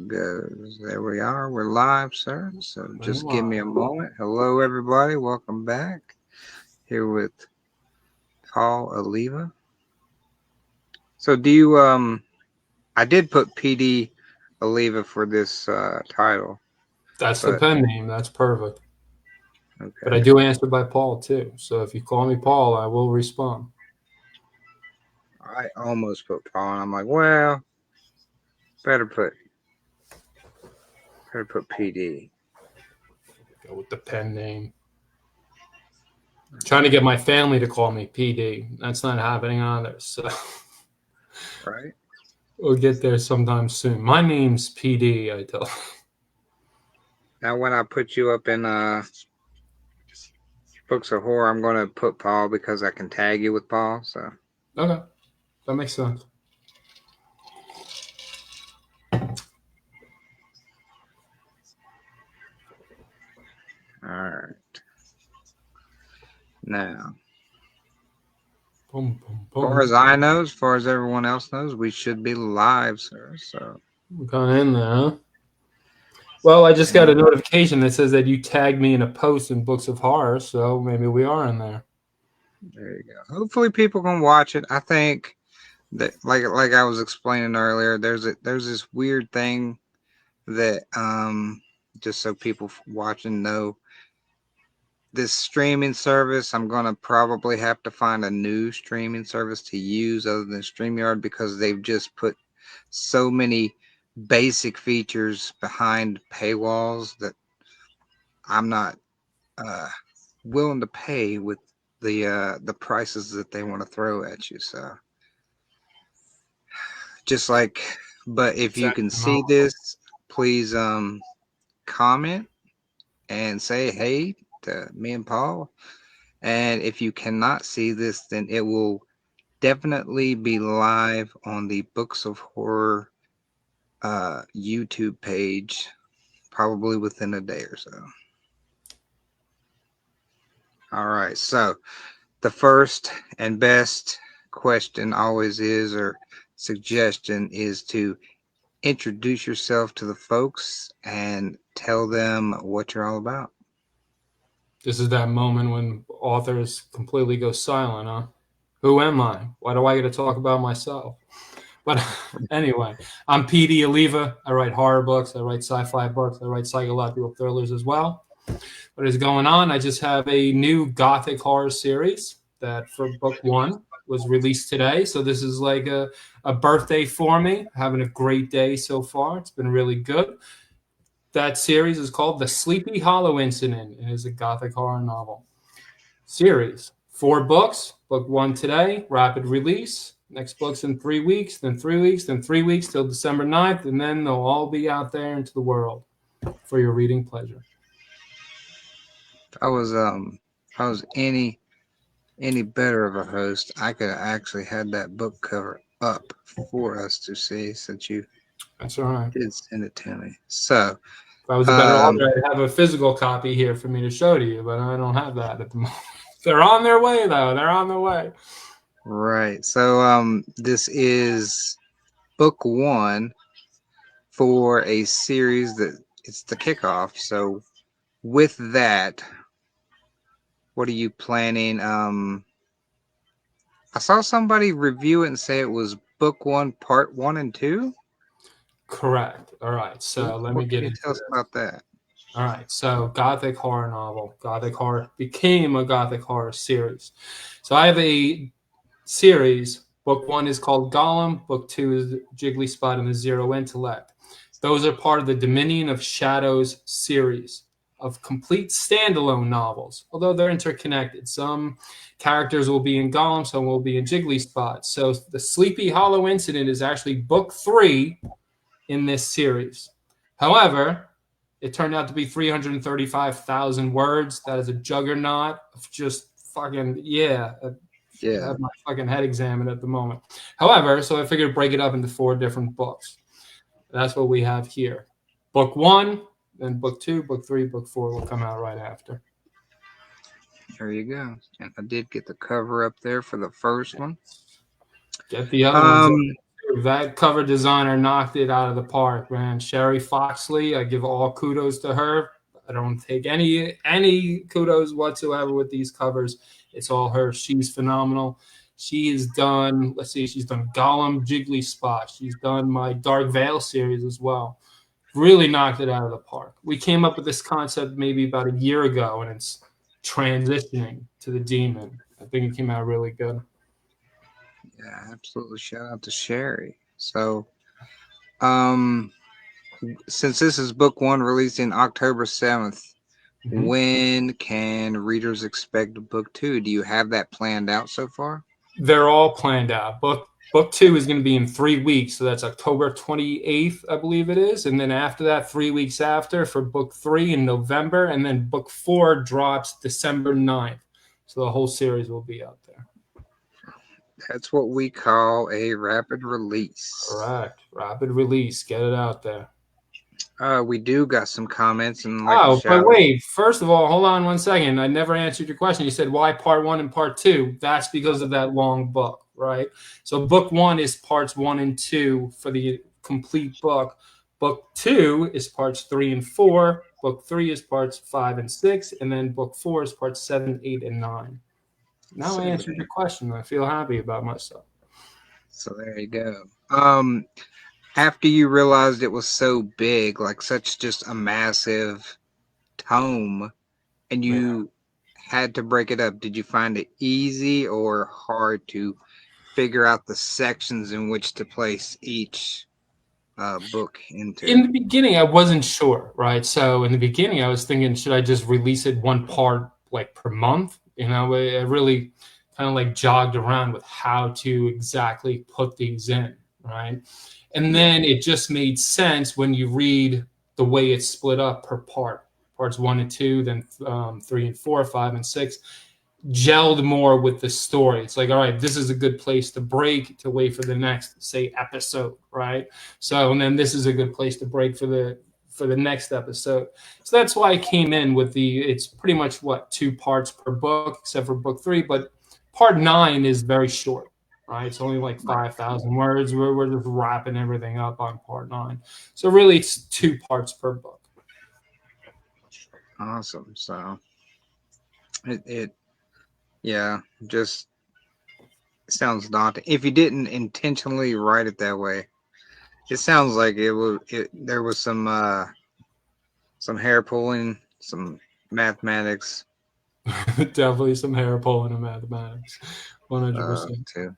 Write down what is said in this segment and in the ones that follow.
it goes. There we are. We're live, sir. So just give me a Wow. moment. Hello, everybody. Welcome back. Here with Paul Alleva. So do you I did put PD Alleva for this title, That's the but pen name. That's perfect. But I okay. do answer by Paul too. So if you call me Paul, I will respond. I almost put Paul, and I'm like, well, better put PD. Go with the pen name. Trying to get my family to call me PD. That's not happening either. So Right? we'll get there sometime soon. My name's PD, I tell. Now when I put you up in books of horror, I'm gonna put Paul because I can tag you with Paul, so Okay. That makes sense. all right. Now, Boom, boom, as far as boom. I know, as far as everyone else knows, we should be live, sir. So, I'm kind of in there, huh? Well, I just got a and notification that says that you tagged me in a post in Books of Horror, so maybe we are in there. there you go. Hopefully, people can watch it. I think that, like I was explaining earlier, there's this weird thing that just so people watching know, this streaming service, I'm gonna probably have to find a new streaming service to use other than StreamYard because they've just put so many basic features behind paywalls that I'm not uh, willing to pay with the prices that they want to throw at you. So just like, but if It's you can see astronomical. this, please comment and say hey to me and Paul. And if you cannot see this, then it will definitely be live on the Books of Horror YouTube page, probably within a day or so. All right. So the first and best question always is, or suggestion is, to introduce yourself to the folks and tell them what you're all about. This is that moment when authors completely go silent, huh? Who am I? Why do I get to talk about myself? But anyway, I'm PD Alleva. I write horror books, I write sci-fi books, I write psychological thrillers as well. What is going on? I just have a new gothic horror series that for book one was released today. So this is like a birthday for me. Having a great day so far. It's been really good. That series is called The Sleepy Hollow Incident. It is a gothic horror novel series. 4 books. Book one today, rapid release. Next book's in 3 weeks, then 3 weeks, then 3 weeks till December 9th, and then they'll all be out there into the world for your reading pleasure. If I was any better of a host, I could actually had that book cover up for us to see since you That's all right. did send it to me. So, If I was a better um, author, I'd have a physical copy here for me to show to you, but I don't have that at the moment. They're on their way, though. They're on their way. right. So, this is book one for a series that it's the kickoff. So, with that, what are you planning? I saw somebody review it and say it was book one, part one and two. Correct. All right. So let me What can get you into tell us this. about that? All right. So Gothic horror novel. Gothic horror became a Gothic horror series. So I have a series. Book one is called Gollum. Book two is Jiggly Spot and the Zero Intellect. Those are part of the Dominion of Shadows series of complete standalone novels, although they're interconnected. Some characters will be in Gollum, some will be in Jiggly Spot. So the Sleepy Hollow Incident is actually book three in this series. However, it turned out to be 335,000 words. That is a juggernaut of just fucking, yeah. I Yeah. have my fucking head examined at the moment. However, so I figured break it up into 4 different books. That's what we have here. Book one, then book two, book three, book four will come out right after. There you go. And I did get the cover up there for the first one. Get the other ones Um, up That cover designer knocked it out of the park, man. Sherry Foxley, I give all kudos to her. I don't take any kudos whatsoever with these covers. It's all her. She's phenomenal. She has done, let's see, she's done Gollum, Jiggly Spot. She's done my Dark Veil series as well. Really knocked it out of the park. We came up with this concept maybe about a year ago, and it's transitioning to the demon. I think it came out really good. Yeah, absolutely. Shout out to Sherry. So, um, since this is book one releasing October 7th, Mm-hmm. when can readers expect book two? Do you have that planned out so far? They're all planned out. Book two is going to be in 3 weeks, so that's October 28th, I believe it is, and then after that, 3 weeks after for book three in November, and then book four drops December 9th. So the whole series will be out there. That's what we call a rapid release. Correct. Rapid release. Get it out there. We do got some comments and like to Oh, but shout out. wait. First of all, hold on 1 second. I never answered your question. You said why part one and part two? That's because of that long book, right? So book one is parts one and two for the complete book. Book two is parts three and four. Book three is parts five and six, and then book four is parts seven, eight, and nine. Now I answered your question. I feel happy about myself. So there you go. After you realized it was so big, like such just a massive tome, and Yeah. you had to break it up, did you find it easy or hard to figure out the sections in which to place each book into? In the beginning, I wasn't sure, right? So in the beginning, I was thinking, should I just release it one part like per month? I really kind of like jogged around with how to exactly put these in, right? And Yeah. then it just made sense when you read the way it's split up per part. Parts one and two, then three and four, five and six gelled more with the story. It's like, all right, this is a good place to break to wait for the next, say, episode, right? So, and then this is a good place to break for the next episode. So that's why I came in with it's pretty much what 2 parts per book, except for book three, but part nine is very short. Right, it's only like Right. 5,000 words. We're just wrapping everything up on part nine. So really, it's 2 parts per book. Awesome. So it yeah, just sounds daunting. If you didn't intentionally write it that way, it sounds like there was some hair pulling, some mathematics Definitely some hair pulling in mathematics, 100%. too.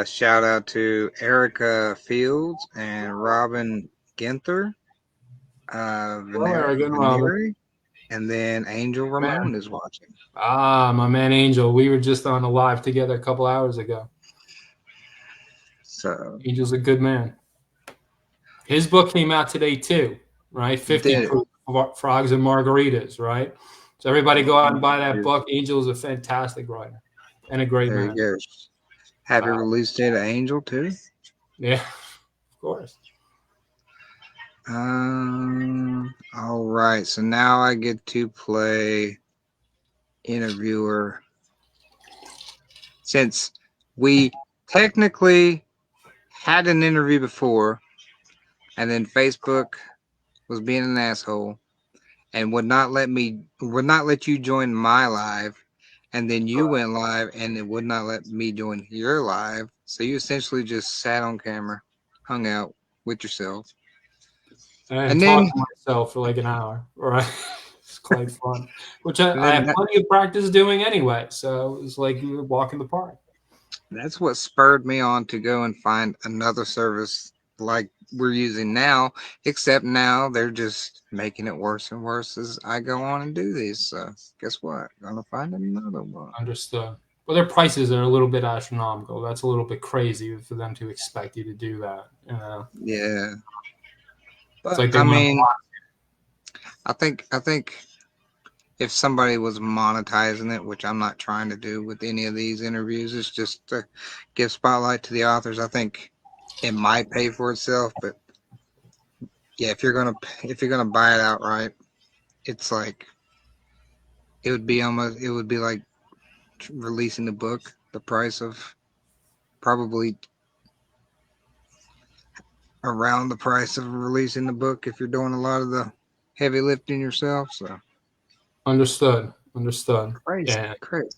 Shout out to Erica Fields and Robin Ginther, Hello, Aragon Robin. Veneri, and then Angel Man. Ramon is watching. My man Angel. We were just on a live together a couple hours ago. So Angel's a good man. His book came out today too, right? 50 did it. Proof of Frogs and Margaritas, right? So everybody go out and buy that book. Angel is a fantastic writer and a great There you man. go. Happy release day to Angel too. Yeah, of course. All right. So now I get to play interviewer. Since we technically had an interview before, and then Facebook was being an asshole and would not let you join my live, and then you went live and it would not let me join your live. So you essentially just sat on camera, hung out with yourself. And And talk then to myself for like an hour, right? It's quite fun, which and I then have plenty of practice doing anyway. So it's like walking the park. that's what spurred me on to go and find another service like we're using now, except now they're just making it worse and worse as I go on and do these. So guess what? Gonna find another one. Understood. Well, their prices are a little bit astronomical. That's a little bit crazy for them to expect you to do that. Yeah. It's But like they I want mean, I think if somebody was monetizing it, which I'm not trying to do with any of these interviews, it's just to give spotlight to the authors. I think it might pay for itself, but yeah, if you're gonna buy it outright, it's like it would be like releasing the book, the price of probably around the price of releasing the book if you're doing a lot of the heavy lifting yourself. So Understood. Understood. crazy, Yeah. crazy.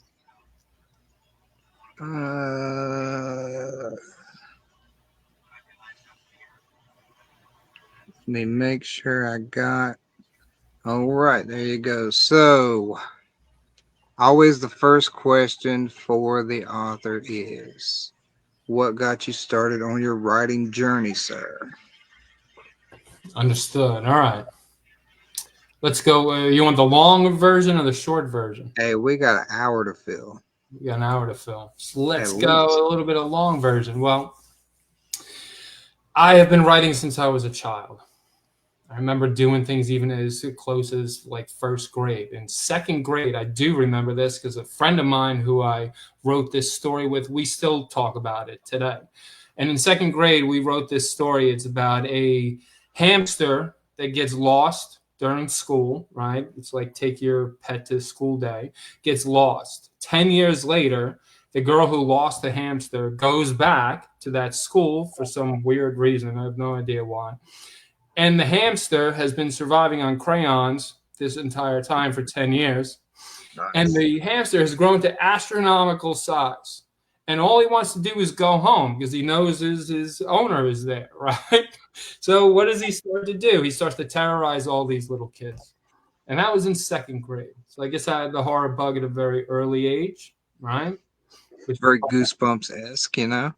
Let me make sure I got. All right, there you go. So, always the first question for the author is, what got you started on your writing journey, sir? Understood. All right. Let's go. You want the long version or the short version? Hey, we got an hour to fill, We got an hour to fill. So at let's least. go a little bit of long version. Well, I have been writing since I was a child. I remember doing things even as close as like first grade. In second grade, I do remember this because a friend of mine who I wrote this story with, we still talk about it today. And in second grade, we wrote this story. It's about a hamster that gets lost during school, right? It's like take your pet to school day, gets lost. 10 years later, the girl who lost the hamster goes back to that school for some weird reason. I have no idea why, and the hamster has been surviving on crayons this entire time for 10 years. And Nice. the hamster has grown to astronomical size. And all he wants to do is go home because he knows his owner is there, right? So what does he start to do? He starts to terrorize all these little kids. And that was in second grade. So I guess I had the horror bug at a very early age, right? Which Very Goosebumps esque, you know?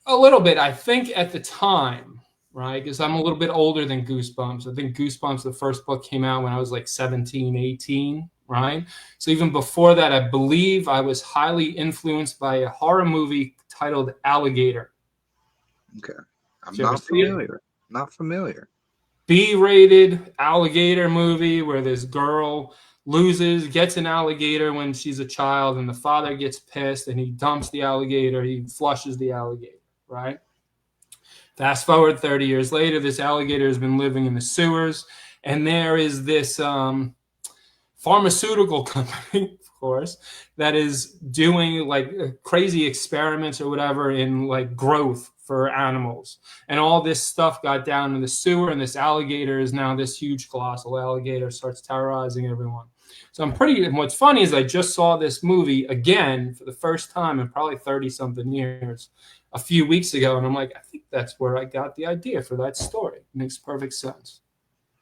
a little bit, I think, at the time, right? Because I'm a little bit older than Goosebumps. I think Goosebumps, the first book, came out when I was like 17, 18, right? So even before that, I believe I was highly influenced by a horror movie titled Alligator. Okay. I'm Did you ever not see it? familiar. Not familiar. B-rated alligator movie where this girl gets an alligator when she's a child, and the father gets pissed and he dumps the alligator, he flushes the alligator, right? Fast forward 30 years later, this alligator has been living in the sewers, and there is this pharmaceutical company, of course, that is doing like crazy experiments or whatever in like growth for animals. And all this stuff got down in the sewer, and this alligator is now this huge, colossal alligator, starts terrorizing everyone. So what's funny is I just saw this movie again for the first time in probably 30 something years a few weeks ago. And I'm like, I think that's where I got the idea for that story. It makes perfect sense.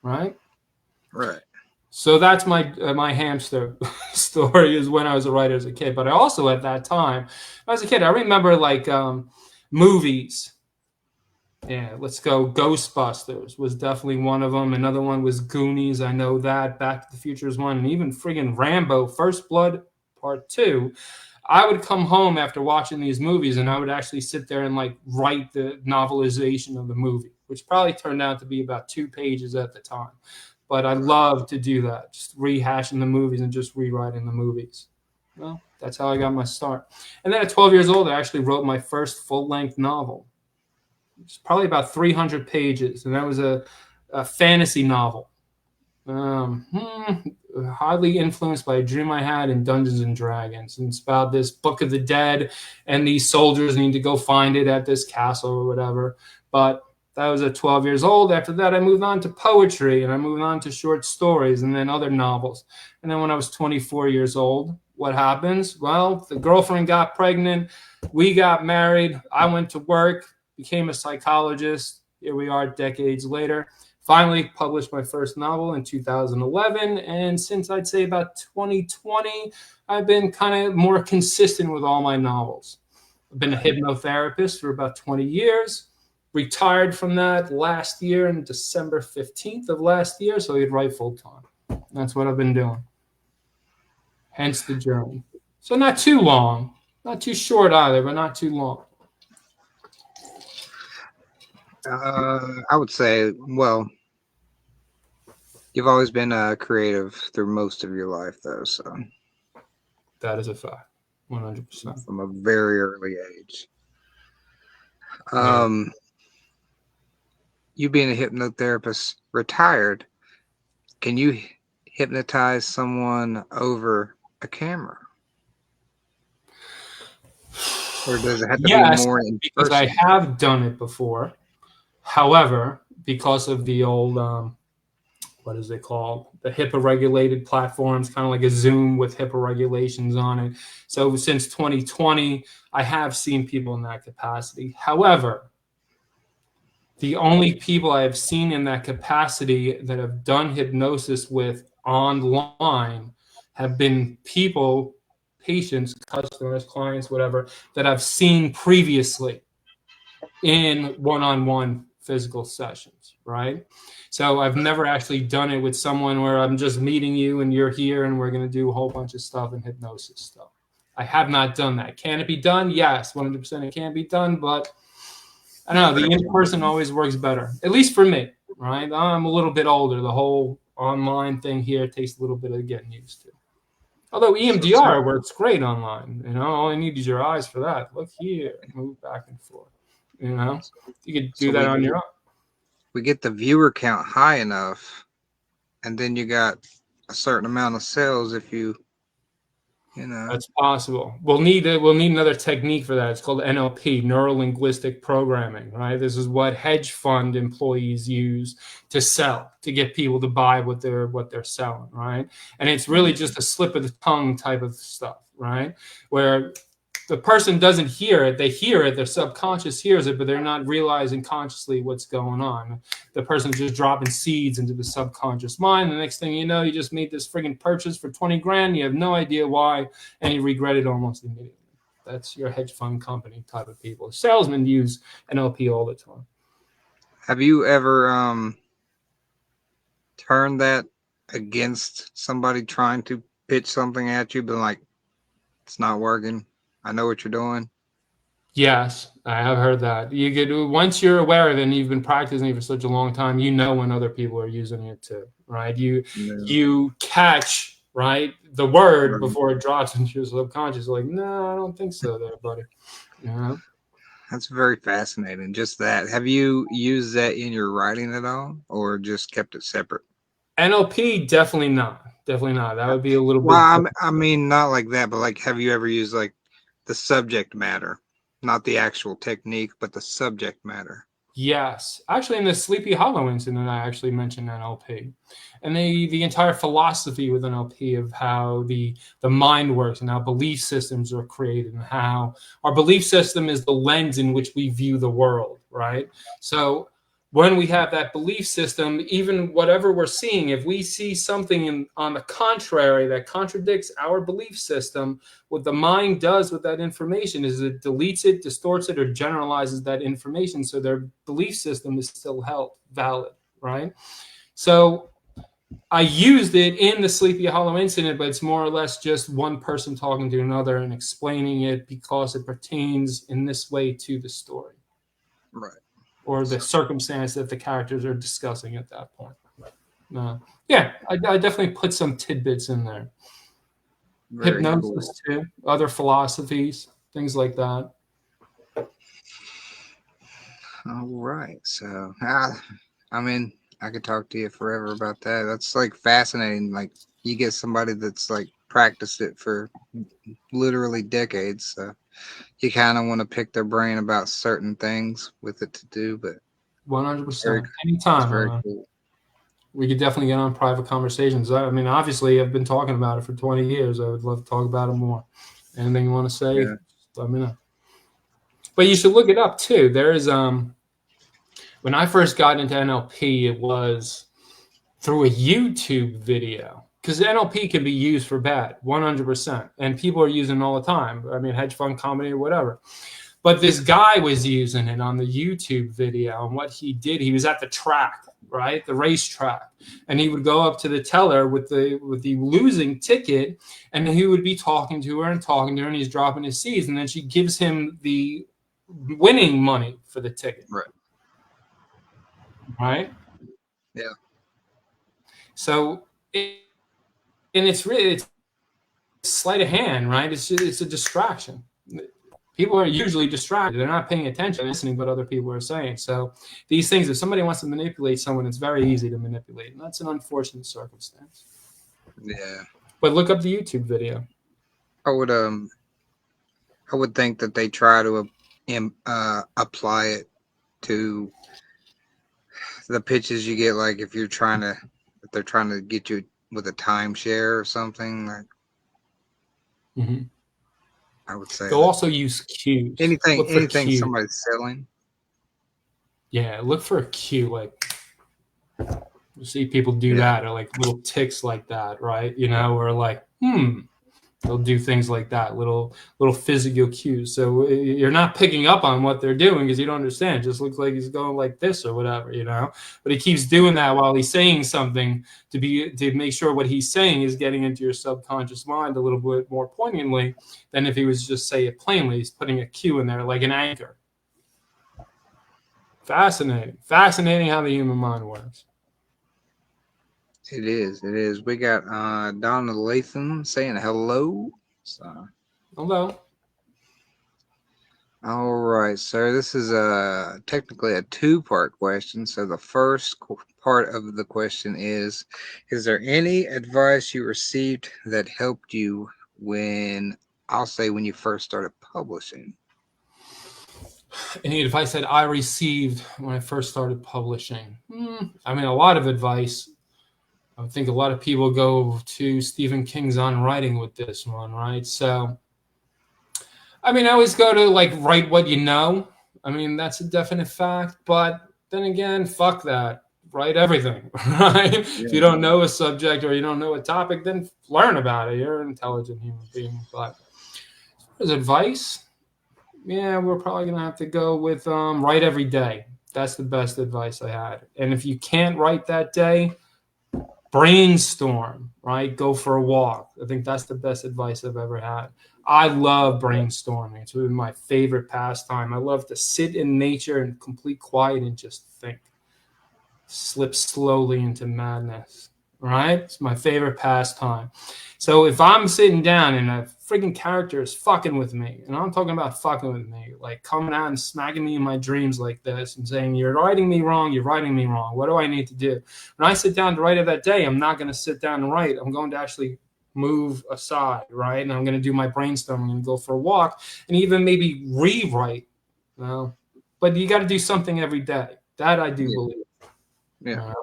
Right. Right. So that's my hamster story is when I was a writer as a kid. But I also at that time, as a kid, I remember like movies. Yeah, let's go. Ghostbusters was definitely one of them. Another one was Goonies. I know that. Back to the Future is one, and even friggin' Rambo: First Blood Part Two. I would come home after watching these movies, and I would actually sit there and like write the novelization of the movie, which probably turned out to be about 2 pages at the time. But I love to do that, just rehashing the movies and just rewriting the movies. Well, that's how I got my start. And then at 12 years old, I actually wrote my first full length novel. It's probably about 300 pages, and that was a fantasy novel. Um, Highly influenced by a dream I had in Dungeons and Dragons. And it's about this Book of the Dead, and these soldiers need to go find it at this castle or whatever. But that was at 12 years old. After that, I moved on to poetry, and I moved on to short stories and then other novels. And then when I was 24 years old, what happens? Well, the girlfriend got pregnant. We got married. I went to work, became a psychologist. Here we are decades later. Finally published my first novel in 2011. And since I'd say about 2020, I've been kind of more consistent with all my novels. I've been a hypnotherapist for about 20 years, retired from that last year in December 15th of last year, so I could write full time. That's what I've been doing. Hence the journey. So not too long, not too short either, but not too long. I would say, well, you've always been creative through most of your life, though. So That is a fact, 100%. from a very early age. Yeah. Um, you being a hypnotherapist, retired, can you hypnotize someone over a camera? Or does it have to be Yes, more in because I person? have done it before. However, because of the old what is it called? The HIPAA regulated platforms, kind of like a Zoom with HIPAA regulations on it. So since 2020, I have seen people in that capacity. However, the only people I have seen in that capacity that have done hypnosis with online have been people, patients, customers, clients, whatever, that I've seen previously in one-on-one physical sessions, right? So I've never actually done it with someone where I'm just meeting you and you're here and we're going to do a whole bunch of stuff and hypnosis stuff. I have not done that. Can it be done? Yes, 100% it can be done, but I don't know, the in-person always works better, at least for me, right? I'm a little bit older. The whole online thing here takes a little bit of getting used to. Although EMDR works great online, all you need is your eyes for that. Look here, move back and forth. You could do that on your own. We get the viewer count high enough, and then you got a certain amount of sales if you That's possible. We'll need another technique for that. It's called NLP, neuro linguistic programming, right? This is what hedge fund employees use to sell, to get people to buy what they're selling, right? And it's really just a slip of the tongue type of stuff, right? Where the person doesn't hear it, they hear it, their subconscious hears it, but they're not realizing consciously what's going on. The person's just dropping seeds into the subconscious mind. The next thing you know, you just made this friggin' purchase for 20 grand. You have no idea why, and you regret it almost immediately. That's your hedge fund company type of people. Salesmen use NLP all the time. Have you ever turned that against somebody trying to pitch something at you, but like, it's not working? I know what you're doing. Yes, I have heard that. You get once you're aware of it and you've been practicing it for such a long time, you know when other people are using it too, right? You catch the word before it drops into your subconscious. Like, no, I don't think so, there, buddy. That's very fascinating. Just that. Have you used that in your writing at all, or just kept it separate? NLP, definitely not. Definitely not. That would be a little bit. Well, I mean, not like that, but like, have you ever used like the subject matter, not the actual technique, but the subject matter? Yes, actually, in the Sleepy Hollow incident, I actually mentioned NLP, and the entire philosophy with NLP of how the mind works and how belief systems are created and how our belief system is the lens in which we view the world, right? So when we have that belief system, even whatever we're seeing, if we see something on the contrary that contradicts our belief system, what the mind does with that information is it deletes it, distorts it, or generalizes that information so their belief system is still held valid, right? So I used it in the Sleepy Hollow incident, but it's more or less just one person talking to another and explaining it because it pertains in this way to the story. Right. Or the circumstance that the characters are discussing at that point. Yeah, I definitely put some tidbits in there. Very hypnosis cool. Too, other philosophies, things like that. All right. So, I mean, I could talk to you forever about that. That's like fascinating. Like, you get somebody that's like practiced it for literally decades. So you kind of want to pick their brain about certain things with it to do, but 100%. Anytime. Very cool. We could definitely get on private conversations. I mean, obviously, I've been talking about it for 20 years. I would love to talk about it more. Anything you want to say, let me know. But you should look it up too. There is when I first got into NLP, it was through a YouTube video, because NLP can be used for bad, 100%, and people are using it all the time. I mean, hedge fund company or whatever. But this guy was using it on the YouTube video, and what he did, he was at the track, right, the racetrack, and he would go up to the teller with the losing ticket, and he would be talking to her, and he's dropping his seeds, and then she gives him the winning money for the ticket. Right? Yeah. So, it's sleight of hand, right? It's a distraction. People are usually distracted. They're not paying attention, listening what other people are saying. So these things, if somebody wants to manipulate someone, it's very easy to manipulate. And that's an unfortunate circumstance. Yeah. But look up the YouTube video. I would think that they try to apply it to the pitches you get, like if they're trying to get you with a timeshare or something, like Mhm. I would say They'll that also use cues. anything Look for anything cue. somebody's selling. Yeah, look for a cue. Like you see people do Yeah, that, or like little ticks like that, right? Or like, they'll do things like that, little physical cues. So you're not picking up on what they're doing because you don't understand. It just looks like he's going like this or whatever. But he keeps doing that while he's saying something to make sure what he's saying is getting into your subconscious mind a little bit more poignantly than if he was just say it plainly. He's putting a cue in there like an anchor. Fascinating how the human mind works. it is. It is. We got Donna Latham saying hello. So, Although, all right, sir. This is technically a two-part question. So the first part of the question is there any advice you received that helped you when, I'll say, when you first started publishing? any advice that I received when I first started publishing? I mean, a lot of advice. I think a lot of people go to Stephen King's On Writing with this one, right? So, I mean, I always go to like write what you know. I mean, that's a definite fact. But then again, fuck that. Write everything, right? If you Yeah. don't know a subject or you don't know a topic, then learn about it. You're an intelligent human being. But as advice, yeah, we're probably gonna have to go with write every day. That's the best advice I had. And if you can't write that day, brainstorm, right? Go for a walk. I think that's the best advice I've ever had. I love brainstorming. It's been my favorite pastime. I love to sit in nature in complete quiet and just think, slip slowly into madness, right? It's my favorite pastime. So if I'm sitting down and a freaking character is fucking with me, and I'm talking about fucking with me, like coming out and smacking me in my dreams like this and saying, you're writing me wrong, you're writing me wrong. What do I need to do? When I sit down to write it that day, I'm not going to sit down and write. I'm going to actually move aside, right? And I'm going to do my brainstorm. I'm going to go for a walk and even maybe rewrite. Well, but you got to do something every day. That I do Yeah. believe. Yeah.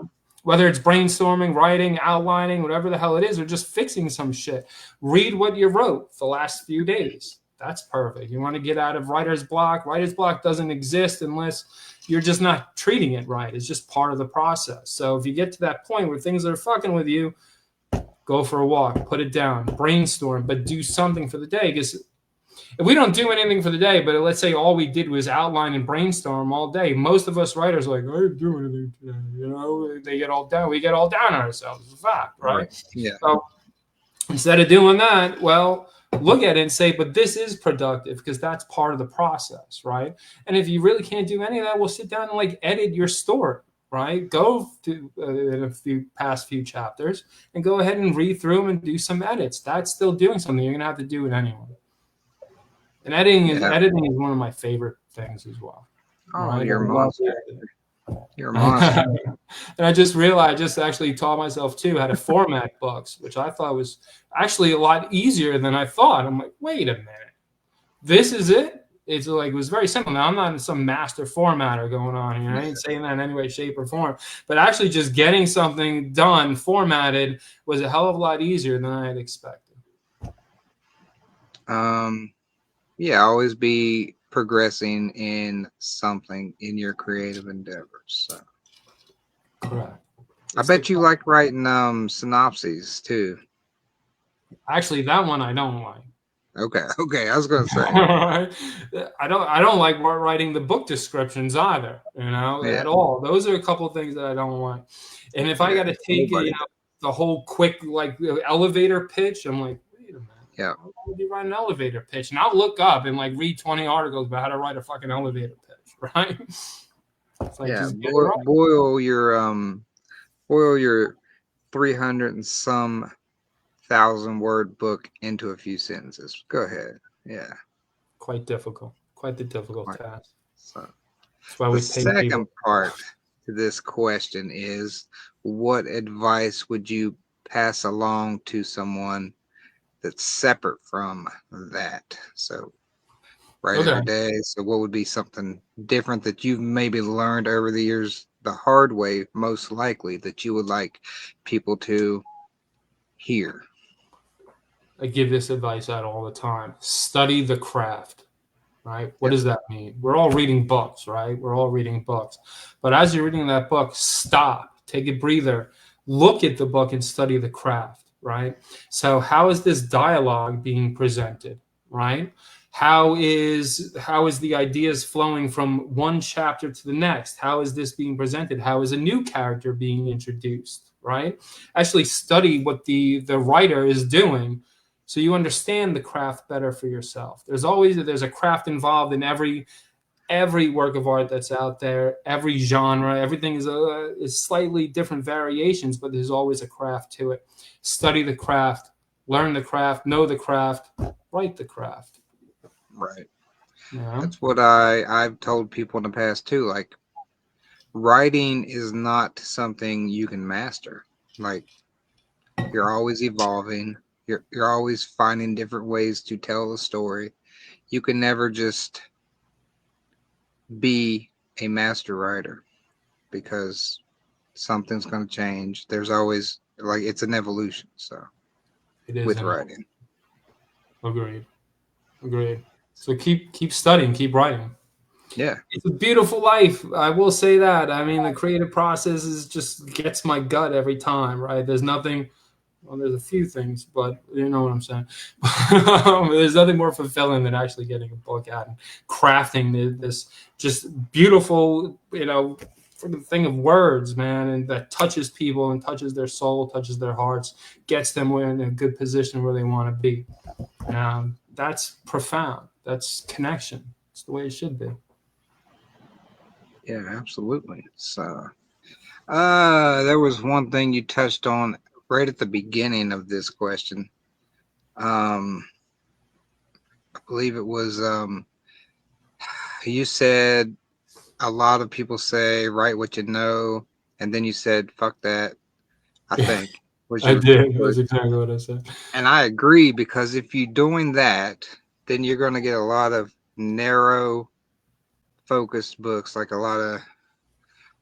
Whether it's brainstorming, writing, outlining, whatever the hell it is, or just fixing some shit. Read what you wrote the last few days. That's perfect. You want to get out of writer's block. Writer's block doesn't exist unless you're just not treating it right. It's just part of the process. So if you get to that point where things are fucking with you, go for a walk, put it down, brainstorm, but do something for the day. Because if we don't do anything for the day, but let's say all we did was outline and brainstorm all day, most of us writers are like, I didn't do anything today. They get all down. We get all down on ourselves. It's a fact, right? Yeah. So instead of doing that, well, look at it and say, but this is productive because that's part of the process, right? And if you really can't do any of that, we'll sit down and like edit your story, right? Go to in a past few chapters and go ahead and read through them and do some edits. That's still doing something. You're gonna have to do it anyway. And Yeah. editing is one of my favorite things as well. Oh, Right? I you're a love monster. editing. You're a monster. And I just realized, I just actually taught myself too how to format books, which I thought was actually a lot easier than I thought. I'm like, wait a minute, this is it? It's like, it was very simple. Now, I'm not some master formatter going on here. I ain't saying that in any way, shape, or form. But actually, just getting something done, formatted, was a hell of a lot easier than I had expected. Yeah, always be progressing in something in your creative endeavors. So Correct. I It's the bet you like writing synopses too. actually that one I don't like. Okay, okay. I was gonna say, I don't like writing the book descriptions either, yeah, at all. Those are a couple of things that I don't like. And if I yeah. got to take Nobody does. the whole quick like elevator pitch, I'm like, wait a minute, Yeah, how would you write an elevator pitch? And I'll look up and like read 20 articles about how to write a fucking elevator pitch, right? It's like, yeah. just get it right. Boil your 300 and some thousand word book into a few sentences. Go ahead. Yeah. Quite difficult, quite the difficult Right. task. So That's why the we pay second people. part to this question is, what advice would you pass along to someone that's separate from that? So right Okay. every day. So what would be something different that you've maybe learned over the years the hard way, most likely, that you would like people to hear? I give this advice out all the time. Study the craft, right? What Yeah, does that mean? We're all reading books, right? We're all reading books. But as you're reading that book, stop, take a breather, look at the book and study the craft, right? So how is this dialogue being presented, right? How is the ideas flowing from one chapter to the next? How is this being presented? How is a new character being introduced, right? Actually study what the writer is doing so you understand the craft better for yourself. There's a craft involved in every work of art that's out there, every genre. Everything is slightly different variations, but there's always a craft to it. Study the craft, learn the craft, know the craft, write the craft. right. You know? That's what I've told people in the past too. Like, writing is not something you can master. Like, you're always evolving. You're always finding different ways to tell a story. You can never just be a master writer because something's going to change. There's always, like, it's an evolution. So It is with an writing, agreed. Agreed. So keep studying, keep writing. yeah, It's a beautiful life. I will say that. I mean, the creative process is just gets my gut every time, right? There's nothing. Well, there's a few things, but you know what I'm saying. There's nothing more fulfilling than actually getting a book out and crafting this just beautiful, for the thing of words, man, and that touches people and touches their soul, touches their hearts, gets them in a good position where they want to be. That's profound. That's connection. It's the way it should be. yeah, absolutely. So, there was one thing you touched on right at the beginning of this question. Um, I believe it was you said a lot of people say write what you know, and then you said fuck that. I think was I your did. That's words, exactly what I said. and I agree because if you're doing that, then you're going to get a lot of narrow focused books, like a lot of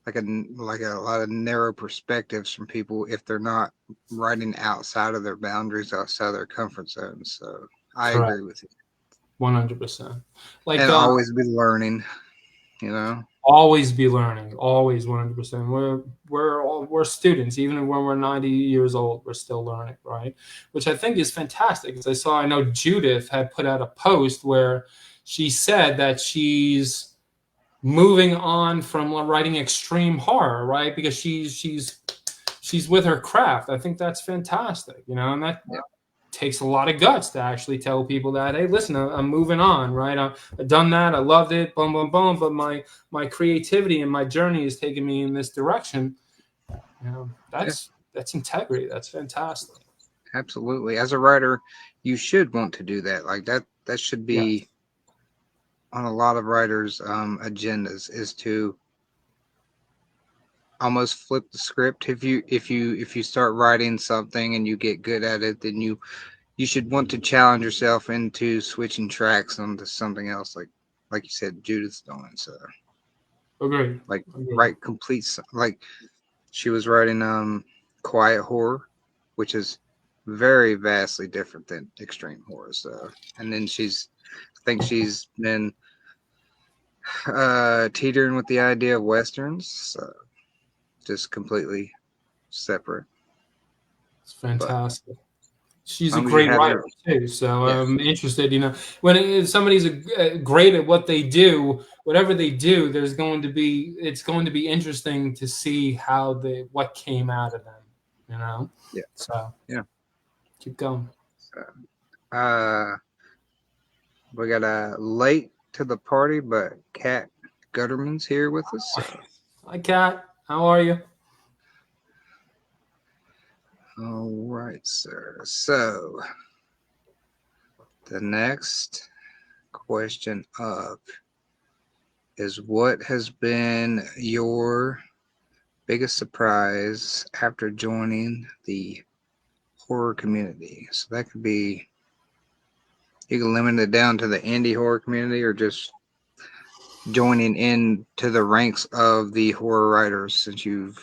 like a lot of narrow perspectives from people if they're not writing outside of their boundaries, outside of their comfort zones. So I Correct. agree with you, 100%. Like and always be learning. You know, always be learning. Always 100%. We're students, even when we're 90 years old, we're still learning, right? Which I think is fantastic. Because I know Judith had put out a post where she said that she's moving on from writing extreme horror, right? Because she's with her craft. I think that's fantastic, and that yeah, takes a lot of guts to actually tell people that, hey, listen, I'm moving on, right? I've done that, I loved it, boom, boom, boom, but my creativity and my journey has taken me in this direction. yeah, That's integrity. That's fantastic. absolutely. As a writer, you should want to do that. Like that. That should Yes, be on a lot of writers' agendas is to almost flip the script. If you start writing something and you get good at it, then you should want to challenge yourself into switching tracks onto something else, like you said, Judith's doing. So agreed, like agreed. write like she was writing quiet horror, which is very vastly different than extreme horror. So and then I think she's been teetering with the idea of westerns. So just completely separate. It's But as fantastic. She's a long as you great have writer your too, so yeah, I'm interested. When somebody's great at what they do, whatever they do, it's going to be interesting to see what came out of them. yeah, So yeah. keep going. So, uh, we got a late to the party, but Kat Gutterman's here with us. So, Hi, Kat. How are you? all right, sir. So, the next question up is what has been your biggest surprise after joining the horror community? So that could be, you can limit it down to the indie horror community or just joining in to the ranks of the horror writers since you've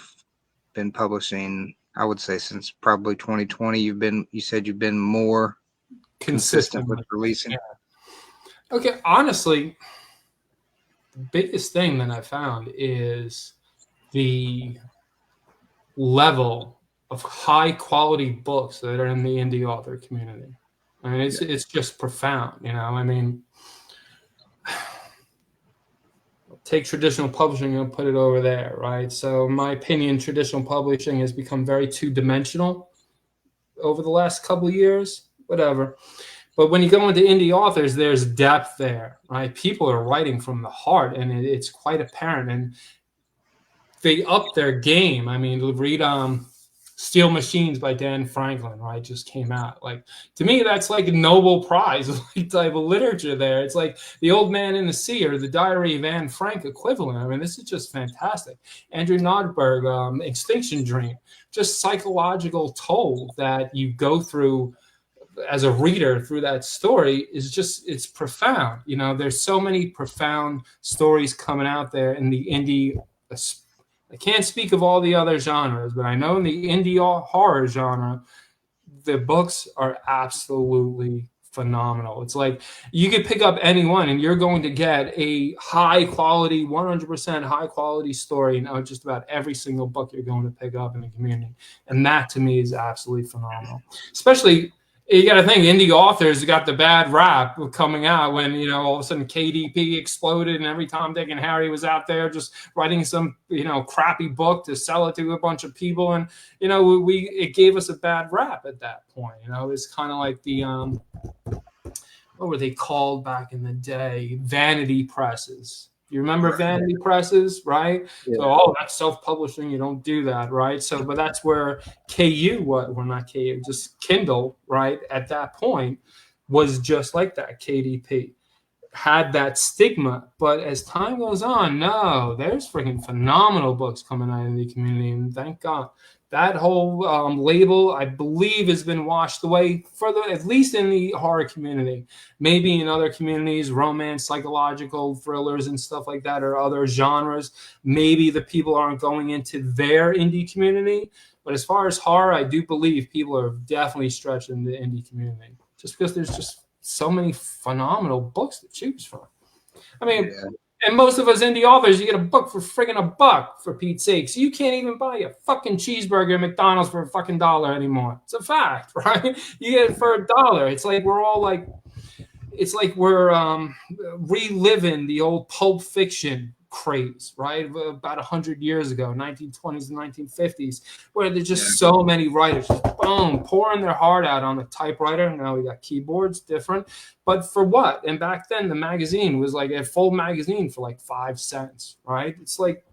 been publishing? I would say since probably 2020, you said you've been more consistent with Consistently. releasing. Yeah. Okay, honestly, the biggest thing that I found is the level of high quality books that are in the indie author community. I mean, it's just profound, you know. I mean, take traditional publishing and put it over there, right? So, in my opinion, traditional publishing has become very two dimensional over the last couple of years, whatever. But when you go into indie authors, there's depth there, right? People are writing from the heart, and it's quite apparent. And they up their game. I mean, read Steel Machines by Dan Franklin, right? Just came out. Like, to me, that's like a Nobel Prize type of literature there. It's like The Old Man in the Sea or The Diary of Anne Frank equivalent. I mean, this is just fantastic. Andrew Nordberg, Extinction Dream, just psychological toll that you go through as a reader through that story is just, it's profound. You know, there's so many profound stories coming out there in the indie. I can't speak of all the other genres, but I know in the indie horror genre, the books are absolutely phenomenal. It's like you could pick up any one and you're going to get a high quality, 100% high quality story in just about every single book you're going to pick up in the community. And that to me is absolutely phenomenal. Especially, you got to think indie authors got the bad rap coming out when, you know, all of a sudden KDP exploded and every Tom, Dick, and Harry was out there just writing some, you know, crappy book to sell it to a bunch of people. And, you know, it gave us a bad rap at that point. You know, it's kind of like the, what were they called back in the day? Vanity presses. You remember vanity presses, right? Yeah. So, oh, that's self-publishing. You don't do that, right? So, but that's where not KU, just Kindle, right? At that point, was just like that. KDP had that stigma, but as time goes on, no, there's freaking phenomenal books coming out in the community, and thank God. That whole label, I believe, has been washed away at least in the horror community. Maybe in other communities, romance, psychological thrillers, and stuff like that, or other genres. Maybe the people aren't going into their indie community. But as far as horror, I do believe people are definitely stretching the indie community just because there's just so many phenomenal books to choose from. I mean, and most of us indie authors, you get a book for friggin' $1, for Pete's sake. So you can't even buy a fucking cheeseburger at McDonald's for a fucking $1 anymore. It's a fact, right? You get it for $1. It's like we're all like, it's like we're reliving the old Pulp Fiction craze, right? About 100 years ago, 1920s and 1950s, where there's just so many writers, just boom, pouring their heart out on the typewriter. Now we got keyboards, different. But for what? And back then, the magazine was like a full magazine for like 5 cents, right? It's like,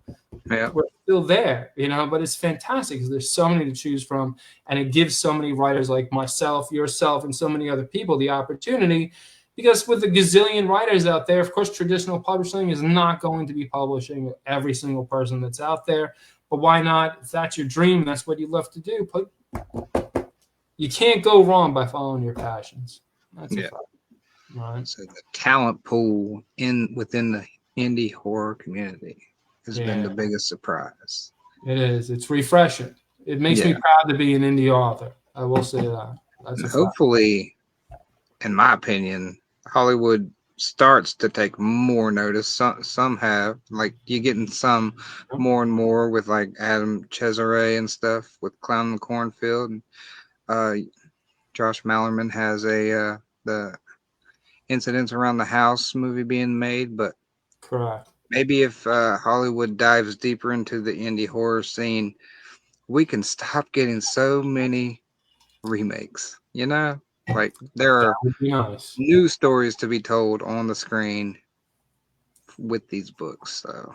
we're still there, you know, but it's fantastic because there's so many to choose from. And it gives so many writers like myself, yourself, and so many other people the opportunity. Because with a gazillion writers out there, of course, traditional publishing is not going to be publishing every single person that's out there. But why not? If that's your dream, that's what you love to do. You can't go wrong by following your passions. That's a fact. Right. So the talent pool within the indie horror community has been the biggest surprise. It is. It's refreshing. It makes me proud to be an indie author. I will say that. Hopefully, in my opinion, Hollywood starts to take more notice. Some have, like, you're getting some more and more with like Adam Cesare and stuff with Clown in the Cornfield. Josh Mallerman has the Incidents Around the House movie being made, but correct. Maybe if Hollywood dives deeper into the indie horror scene, we can stop getting so many remakes. You know, like there are new stories to be told on the screen with these books. So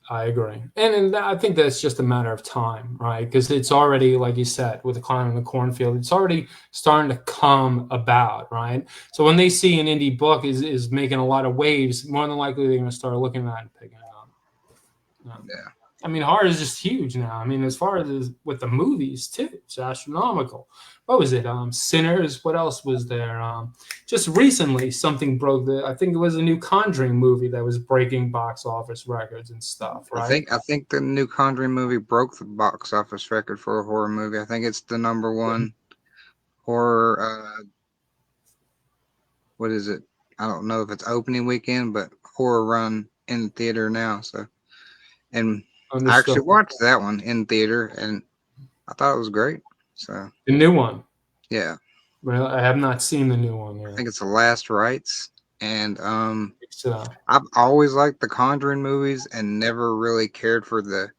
I agree. And I think that's just a matter of time, right? Because it's already, like you said, with the Clown in the Cornfield, it's already starting to come about, right? So when they see an indie book is making a lot of waves, more than likely they're going to start looking at it and picking it up. Yeah. I mean, horror is just huge now. I mean, as far as with the movies too, it's astronomical. What was it? Sinners. What else was there? Just recently, something broke the. I think it was a new Conjuring movie that was breaking box office records and stuff. Right? I think the new Conjuring movie broke the box office record for a horror movie. I think it's the number one horror. What is it? I don't know if it's opening weekend, but horror run in theater now. So, and I Understood. actually watched that one in theater, and I thought it was great. So, The new one. yeah, Well, I have not seen the new one I yet. think it's The Last Rites, and So, I've always liked the Conjuring movies, and never really cared for the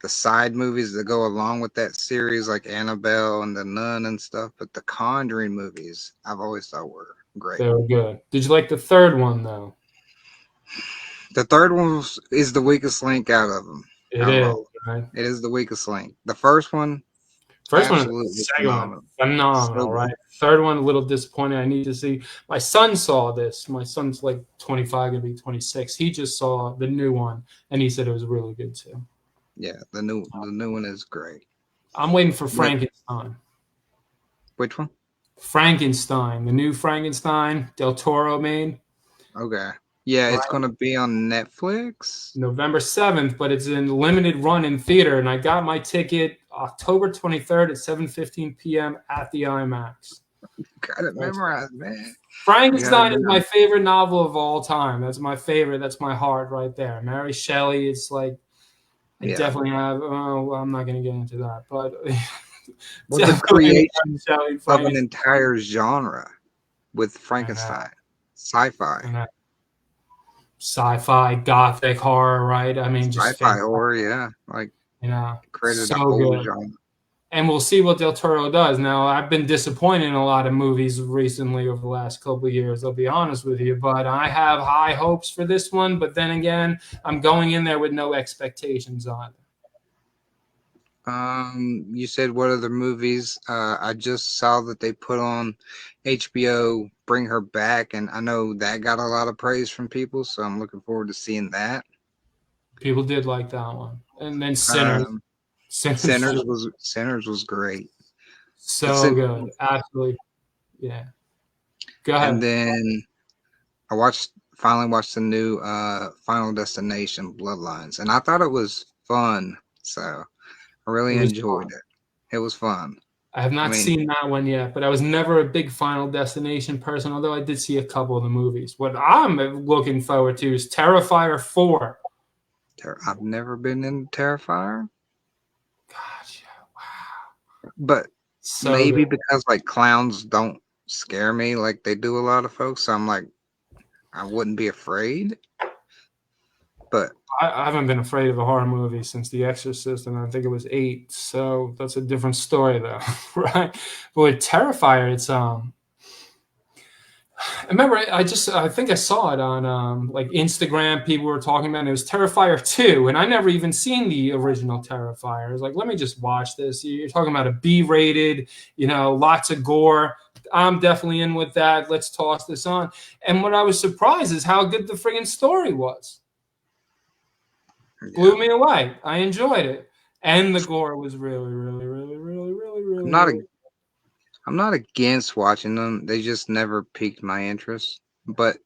side movies that go along with that series, like Annabelle and the Nun and stuff. But the Conjuring movies, I've always thought were great. they were good. Did you like the third one though? The third one is the weakest link It out of is, all. right? It is the weakest link. The first one, First one, absolutely second one, phenomenal. So phenomenal, good. right? Third one, a little disappointing. I need to see. My son saw this. My son's like 25, gonna be 26. He just saw the new one, and he said it was really good too. Yeah, the new one is great. I'm waiting for But Frankenstein. which one? Frankenstein, the new Frankenstein, Del Toro made. Okay. Yeah, it's Right? gonna be on Netflix. November 7th, but it's in limited run in theater, and I got my ticket October 23rd at 7:15 p.m. at the IMAX. Got it memorized, man. You got it Frankenstein is my done. favorite novel of all time. That's my favorite. That's my heart right there. Mary Shelley. It's like I Yeah. definitely have. Oh, well, I'm not going to get into that, but Well, the definitely Mary creation Shelley. of an Frankenstein. entire genre with And, Frankenstein, sci-fi, and sci-fi, gothic horror. Right. I mean, just sci-fi fantastic. horror. Yeah, like created a So whole good. genre. And we'll see what Del Toro does. Now, I've been disappointed in a lot of movies recently over the last couple of years, I'll be honest with you, but I have high hopes for this one. But then again, I'm going in there with no expectations either. You said what other movies? I just saw that they put on HBO Bring Her Back, and I know that got a lot of praise from people, so I'm looking forward to seeing that. People did like that one. And then Sinners. Um, Sinners, Sinners was great. It's so in, good. Absolutely. Yeah. Go and ahead. then I finally watched the new Final Destination Bloodlines, and I thought it was fun, so I It really was enjoyed fun. it. It was fun. I have I not mean, seen that one yet, but I was never a big Final Destination person, although I did see a couple of the movies. What I'm looking forward to is Terrifier 4. I've never been in Terrifier, Gosh, but so good. maybe because like clowns don't scare me like they do a lot of folks, so I'm like I wouldn't be afraid. But I haven't been afraid of a horror movie since The Exorcist, and I think it was 8. So that's a different story, though, right? But with Terrifier, it's I remember I think I saw it on like Instagram. People were talking about it. It was Terrifier 2, and I never even seen the original Terrifier. I was like, let me just watch this. You're talking about a B-rated, lots of gore. I'm definitely in with that. Let's toss this on. And what I was surprised is how good the friggin' story was. yeah, Blew me away. I enjoyed it. And the gore was really, really, really, really, really, I'm really, not really. I'm not against watching them. They just never piqued my interest. But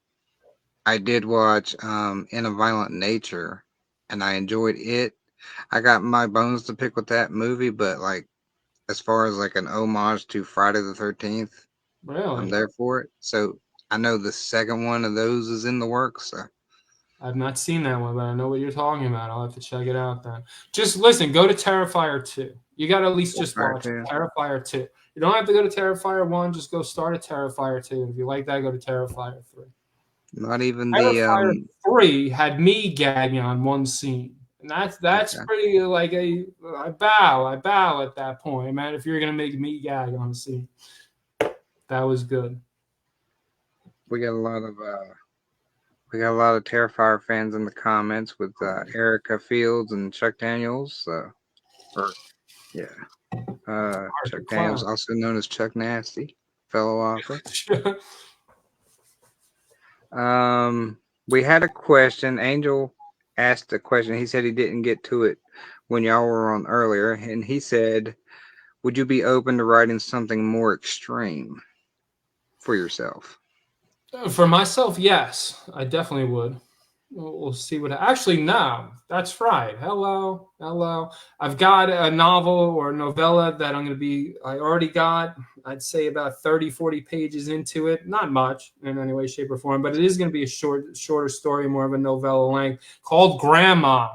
I did watch In a Violent Nature, and I enjoyed it. I got my bones to pick with that movie, but like as far as like an homage to Friday the 13th, I'm Really. there for it. So I know the second one of those is in the works. So I've not seen that one, but I know what you're talking about. I'll have to check it out then. Just listen, go to Terrifier 2. You got to at least just Terrifier watch it. 2. Terrifier 2. You don't have to go to Terrifier 1, just go start at Terrifier 2. If you like that, go to Terrifier 3. Not even the Terrifier 3 had me gagging on one scene. And that's okay. pretty like I bow at that point, man. If you're gonna make me gag on a scene, that was good. We got a lot of Terrifier fans in the comments with Erica Fields and Chuck Daniels. Or yeah, Arthur Chuck Daniels, Clown. also known as Chuck Nasty, fellow author. We had a question. Angel asked a question. He said he didn't get to it when y'all were on earlier, and he said, "Would you be open to writing something more extreme for yourself?" For myself, yes, I definitely would. We'll see what. Actually, no, that's right. Hello, hello. I've got a novel or a novella that I'm going to be. I already got. I'd say about 30, 40 pages into it. Not much in any way, shape, or form, but it is going to be a shorter story, more of a novella length, called Grandma,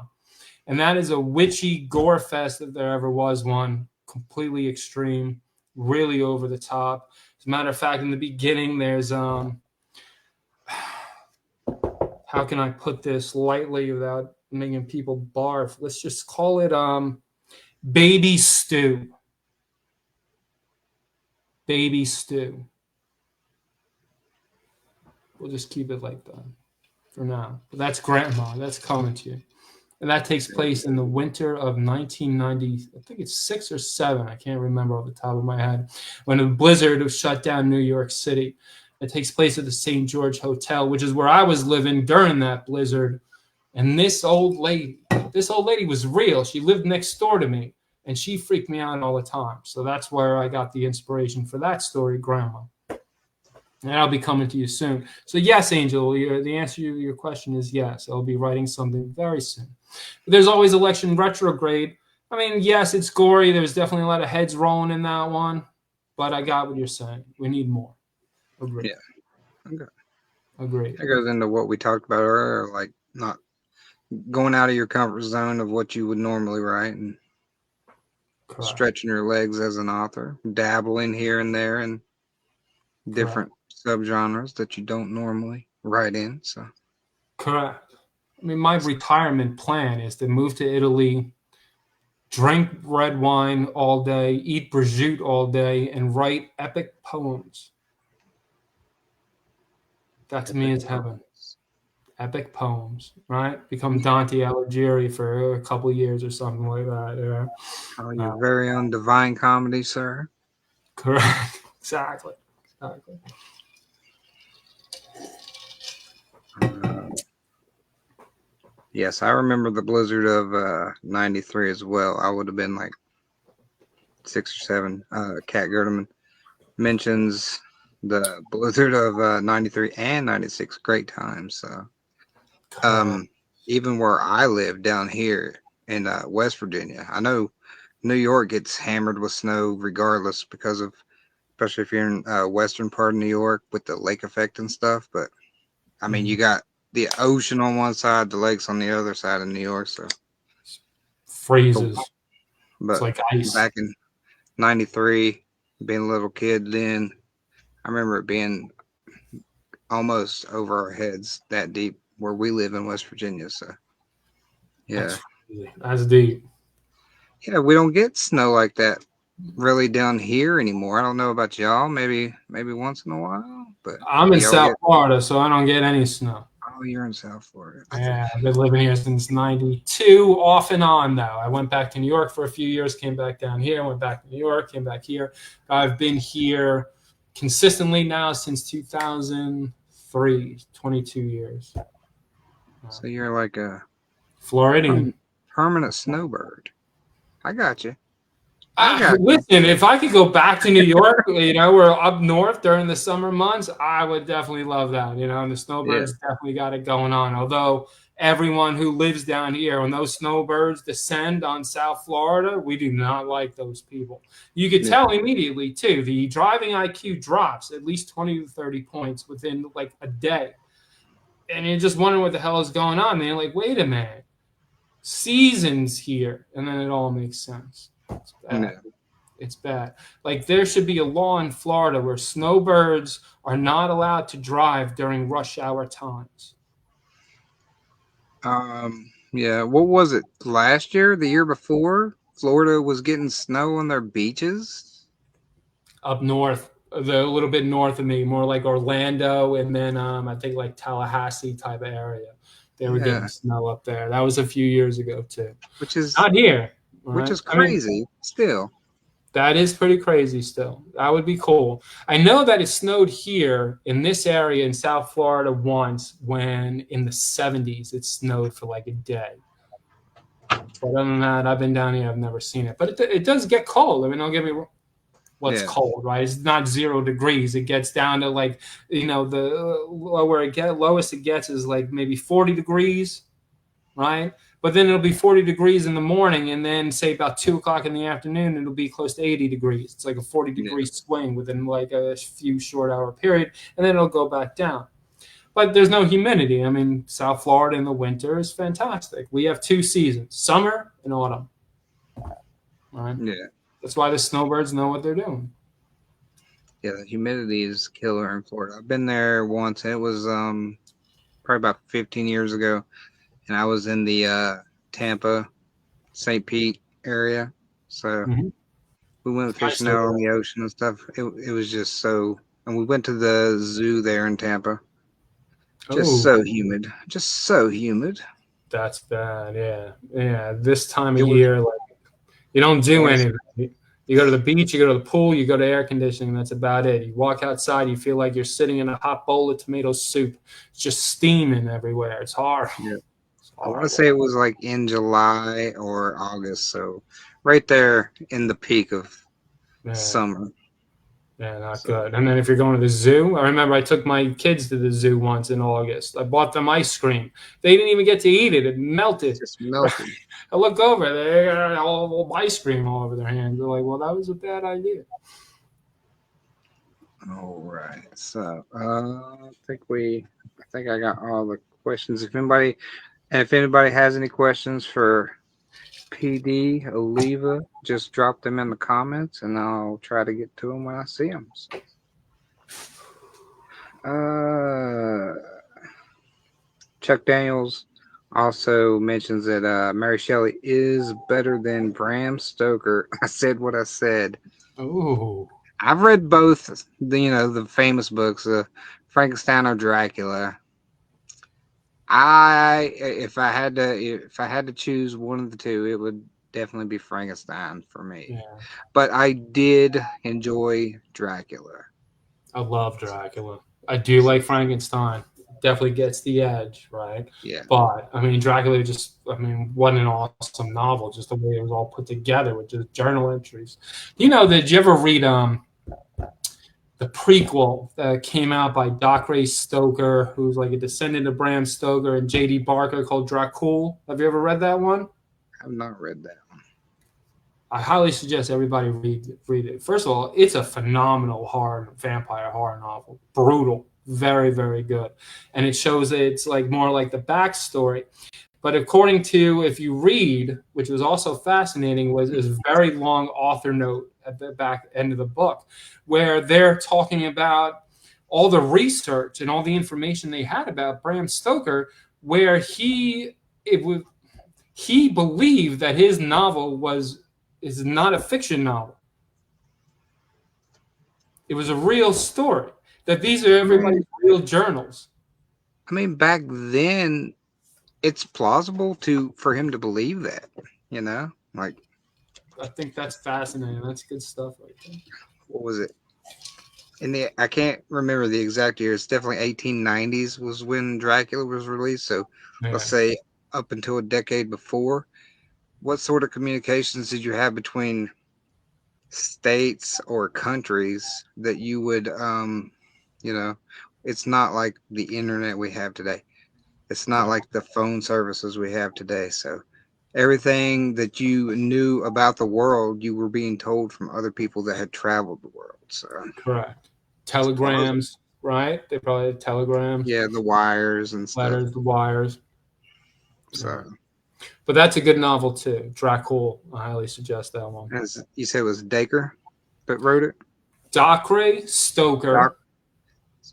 and that is a witchy gore fest if there ever was one. Completely extreme, really over the top. As a matter of fact, in the beginning, there's how can I put this lightly without making people barf? Let's just call it baby stew. Baby stew. We'll just keep it like that for now. But that's Grandma. That's coming to you. And that takes place in the winter of 1990. I think it's 6 or 7. I can't remember off the top of my head. When a blizzard was shut down New York City. It takes place at the St. George Hotel, which is where I was living during that blizzard. And this old lady was real. She lived next door to me, and she freaked me out all the time. So that's where I got the inspiration for that story, Grandma. And I'll be coming to you soon. So yes, Angel, the answer to your question is yes. I'll be writing something very soon. But there's always election retrograde. I mean, yes, it's gory. There's definitely a lot of heads rolling in that one. But I got what you're saying. We need more. Agreed. Yeah. Okay. Agreed. That goes into what we talked about earlier, like not going out of your comfort zone of what you would normally write and Correct. stretching your legs as an author, dabbling here and there in different subgenres that you don't normally write in. So correct. I mean, my retirement plan is to move to Italy, drink red wine all day, eat prosciutto all day, and write epic poems. That to me is heaven. Epic poems, right? Become Dante Alighieri for a couple of years or something like that. Yeah. Oh, your very own divine comedy, sir. Correct. Exactly. Yes, I remember the blizzard of '93 as well. I would have been like 6 or 7. Kat Gerdeman mentions the blizzard of '93 and '96. Great times. So, even where I live down here in West Virginia, I know New York gets hammered with snow regardless because of, especially if you're in western part of New York with the lake effect and stuff. But I mean, you got the ocean on one side, the lakes on the other side of New York. So freezes. But it's like ice. Back in '93, being a little kid then, I remember it being almost over our heads that deep where we live in West Virginia. So yeah, that's deep. Yeah, we don't get snow like that really down here anymore. I don't know about y'all. Maybe once in a while, but I'm in South Florida, so I don't get any snow. Oh, you're in South Florida. Yeah, I've been living here since '92, off and on though. I went back to New York for a few years, came back down here, went back to New York, came back here. I've been here consistently now since 2003, 22 years. So you're like a Floridian. Permanent snowbird. I got you. Listen, if I could go back to New York, we're up north during the summer months, I would definitely love that, and the snowbirds definitely got it going on. Although everyone who lives down here, when those snowbirds descend on South Florida, we do not like those people. You could tell immediately, too. The driving IQ drops at least 20 to 30 points within, like, a day. And you're just wondering what the hell is going on. And you're like, wait a minute. Seasons here. And then it all makes sense. It's bad. No. It's bad. Like, there should be a law in Florida where snowbirds are not allowed to drive during rush hour times. Yeah. What was it? Last year? The year before? Florida was getting snow on their beaches? Up north. A little bit north of me. More like Orlando and then I think like Tallahassee type of area. They were getting snow up there. That was a few years ago, too. Which is not here. Which is crazy still. That is pretty crazy still. That would be cool. I know that it snowed here in this area in South Florida once when in the 70s it snowed for like a day. But other than that, I've been down here. I've never seen it. But it does get cold. I mean, don't get me wrong. What's Yeah, cold, right? It's not 0 degrees. It gets down to like, the lower lowest it gets is like maybe 40 degrees, right? But then it'll be 40 degrees in the morning, and then say about 2 o'clock in the afternoon, it'll be close to 80 degrees. It's like a 40 yeah, degree swing within like a few short hour period, and then it'll go back down. But there's no humidity. I mean, South Florida in the winter is fantastic. We have 2 seasons, summer and autumn. Right? yeah. That's why the snowbirds know what they're doing. Yeah, the humidity is killer in Florida. I've been there once, and it was probably about 15 years ago, and I was in the Tampa, St. Pete area. So Mhm. we went Nice fishing out little on the ocean and stuff. It was just so, and we went to the zoo there in Tampa. Just Oh, so humid, just so humid. that's bad. Yeah, yeah. This time of It was, year, like you don't do like I said, anything. You go to the beach, you go to the pool, you go to air conditioning. That's about it. You walk outside, you feel like you're sitting in a hot bowl of tomato soup. It's just steaming everywhere. It's horrible. yeah. It's I want to horrible. say it was like in July or August, so right there in the peak of Yeah, summer. yeah, not So good. And then if you're going to the zoo, I remember I took my kids to the zoo once in August. I bought them ice cream. They didn't even get to eat it. It melted. just melted. I look over, they got all ice cream all over their hands. They're like, well, that was a bad idea. All right. So I think I got all the questions. If anybody has any questions for PD Alleva, just drop them in the comments, and I'll try to get to them when I see them. So, Chuck Daniels also mentions that Mary Shelley is better than Bram Stoker. I said what I said. Oh, I've read both, the famous books, Frankenstein or Dracula. If I had to choose one of the two, it would definitely be Frankenstein for me. yeah. But I did enjoy Dracula. I love Dracula. I do like Frankenstein. Definitely gets the edge, right? Yeah, But I mean, Dracula what an awesome novel, just the way it was all put together with just journal entries. Did you ever read the prequel that came out by Doc Ray Stoker, who's like a descendant of Bram Stoker, and J.D. Barker, called Dracul? Have you ever read that one? I've not read that one. I highly suggest everybody read it. First of all, it's a phenomenal vampire horror novel. Brutal, very very good, and it shows that it's like more like the backstory. But according to, if you read, which was also fascinating, was this very long author note at the back end of the book, where they're talking about all the research and all the information they had about Bram Stoker, where he believed that his novel is not a fiction novel. It was a real story. That these are I mean, everybody's real journals. back then, it's plausible for him to believe that. Like I think that's fascinating. That's good stuff right there. what was it? I can't remember the exact year. It's definitely 1890s was when Dracula was released. So let's Yeah. say up until a decade before. What sort of communications did you have between states or countries that you would you know it's not like the internet we have today. It's not like the phone services we have today. So everything that you knew about the world, you were being told from other people that had traveled the world. So Correct. it's plausible. Telegrams, right? They probably had telegrams, Yeah, the wires and stuff. letters, the wires. Yeah. So But that's a good novel too. Dracul. I highly suggest that one. as you said, it was Dacre that wrote it. Docre Stoker. Doc,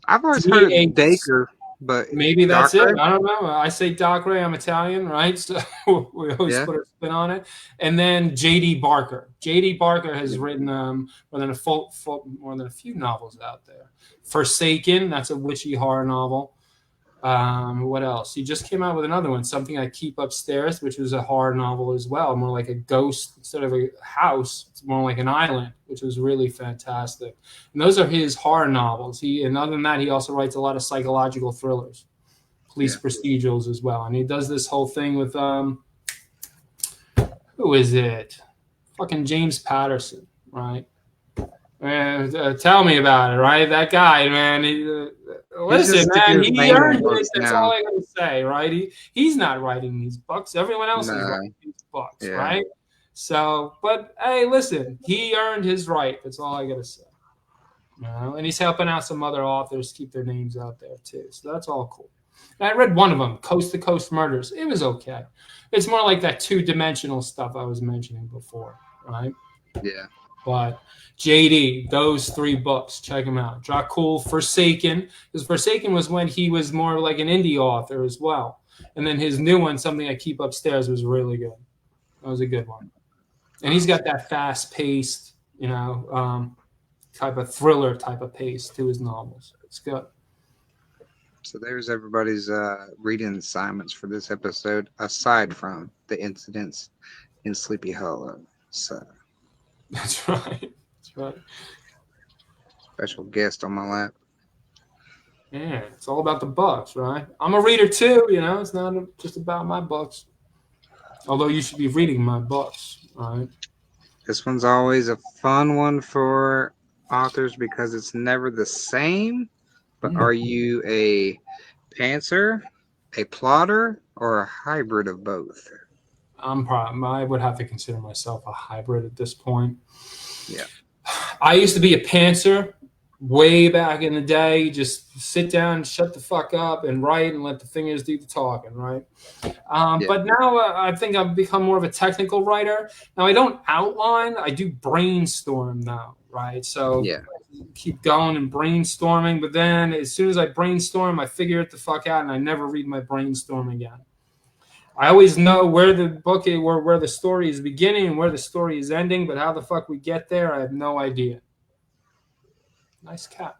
I've always heard D it A. Dacre, but Maybe that's it. Dacre. I don't know. I say Docre. I'm Italian, right? So we always Yeah, put a spin on it. And then J.D. Barker. J.D. Barker has written more than a few novels out there. Forsaken. That's a witchy horror novel. What else? He just came out with another one, Something I Keep Upstairs, which was a horror novel as well, more like a ghost instead of a house. It's more like an island, which was really fantastic. And those are his horror novels. And other than that, he also writes a lot of psychological thrillers, police Yeah. procedurals as well. And he does this whole thing with who is it? Fucking James Patterson, right? Tell me about it, right? That guy, man. He's Listen, just sticking man. his He name on earned it. books That's all now. I gotta say, right? He's not writing these books. Everyone else is No. writing these books, Yeah. right? So, but hey, listen. He earned his right. That's all I gotta say. You know? And he's helping out some other authors keep their names out there too. So that's all cool. And I read one of them, Coast to Coast Murders. It was okay. It's more like that two-dimensional stuff I was mentioning before, right? Yeah. But JD, those three books, check them out. Dracul, Forsaken, because Forsaken was when he was more like an indie author as well. And then his new one, Something I Keep Upstairs, was really good. That was a good one. And he's got that fast-paced, type of thriller type of pace to his novels. It's good. So there's everybody's reading assignments for this episode, aside from the incidents in Sleepy Hollow. So That's right. That's right. special guest on my lap. Yeah, it's all about the books, right? I'm a reader too, It's not just about my books. Although you should be reading my books, right? This one's always a fun one for authors because it's never the same. But are you a pantser, a plotter, or a hybrid of both? I would have to consider myself a hybrid at this point. Yeah. I used to be a pantser way back in the day. Just sit down, shut the fuck up, and write, and let the fingers do the talking, right? But now I think I've become more of a technical writer. Now I don't outline; I do brainstorm now, right? So Yeah. keep going and brainstorming. But then as soon as I brainstorm, I figure it the fuck out, and I never read my brainstorm again. I always know where the book is, where the story is beginning and where the story is ending, but how the fuck we get there, I have no idea. Nice cat.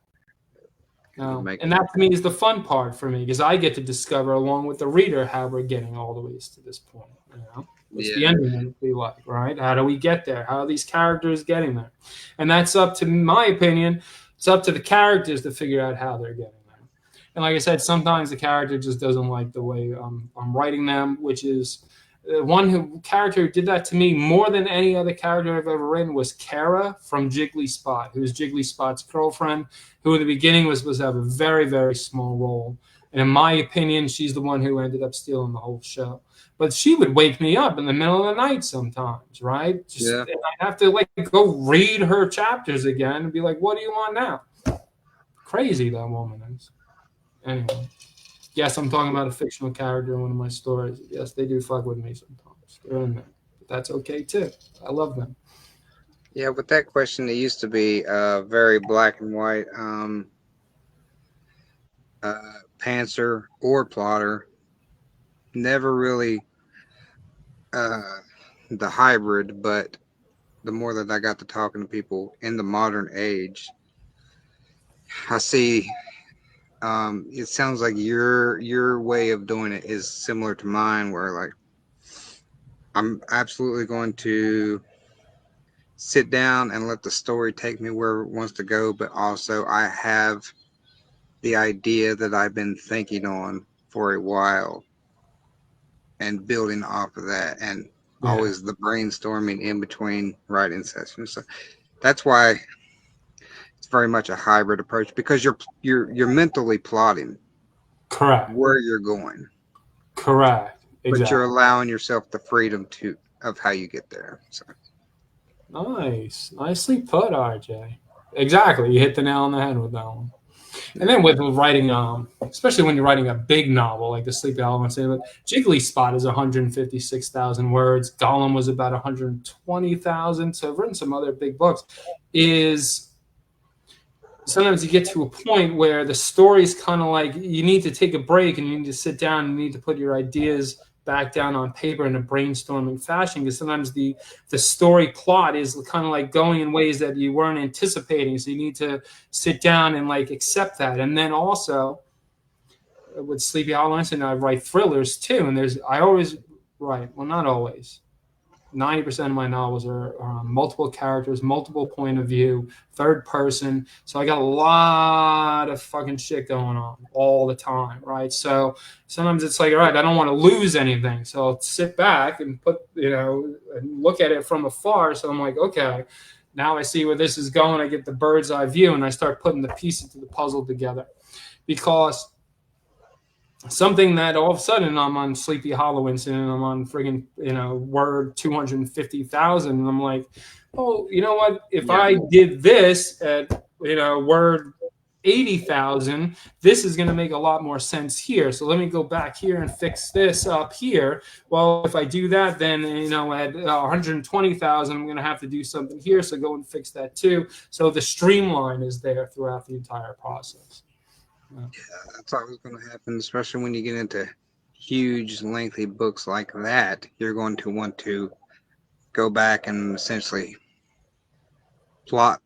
No. And that to me is the fun part for me because I get to discover along with the reader how we're getting all the ways to this point. What's the ending going to be like, right? How do we get there? How are these characters getting there? And that's up to, my opinion, it's up to the characters to figure out how they're getting there. And like I said, sometimes the character just doesn't like the way I'm writing them, which is character who did that to me more than any other character I've ever written was Kara from Jiggly Spot, who's Jiggly Spot's girlfriend, who in the beginning was supposed to have a very, very small role. And in my opinion, she's the one who ended up stealing the whole show. But she would wake me up in the middle of the night sometimes, right? And I have to go read her chapters again and be like, what do you want now? Crazy that woman is. Anyway. Yes, I'm talking about a fictional character in one of my stories. Yes, they do fuck with me sometimes. They're in there. But that's okay too. I love them. Yeah, with that question, it used to be very black and white. Pantser or plotter. Never really the hybrid, but the more that I got to talking to people in the modern age, I see it sounds like your way of doing it is similar to mine, where like I'm absolutely going to sit down and let the story take me where it wants to go, but also I have the idea that I've been thinking on for a while and building off of that, and always the brainstorming in between writing sessions. So that's why it's very much a hybrid approach, because you're mentally plotting where you're going. Correct. Exactly. But you're allowing yourself the freedom of how you get there. So nice. Nicely put, RJ. Exactly. You hit the nail on the head with that one. And then with writing, especially when you're writing a big novel like the Sleepy Hollow, Jiggly Spot is 156,000 words. Gollum was about 120,000. So I've written some other big books. Sometimes you get to a point where the story's kind of like you need to take a break and you need to sit down and you need to put your ideas back down on paper in a brainstorming fashion, because sometimes the story plot is kind of like going in ways that you weren't anticipating. So you need to sit down and accept that. And then also with Sleepy Hollow and I write thrillers too. And I always write, well, not always. 90% of my novels are multiple characters, multiple point of view, third person. So I got a lot of fucking shit going on all the time, right? So sometimes it's like, all right, I don't want to lose anything. So I'll sit back and and look at it from afar. So I'm like, okay, now I see where this is going. I get the bird's eye view and I start putting the pieces to the puzzle together. Because something that all of a sudden I'm on Sleepy Hollow Incident, I'm on friggin' Word 250,000, and I'm like, oh, you know what? If I did this at Word 80,000, this is going to make a lot more sense here. So let me go back here and fix this up here. Well, if I do that, then at 120,000, I'm going to have to do something here. So go and fix that too. So the streamline is there throughout the entire process. Yeah, that's always going to happen, especially when you get into huge, lengthy books like that. You're going to want to go back and essentially plot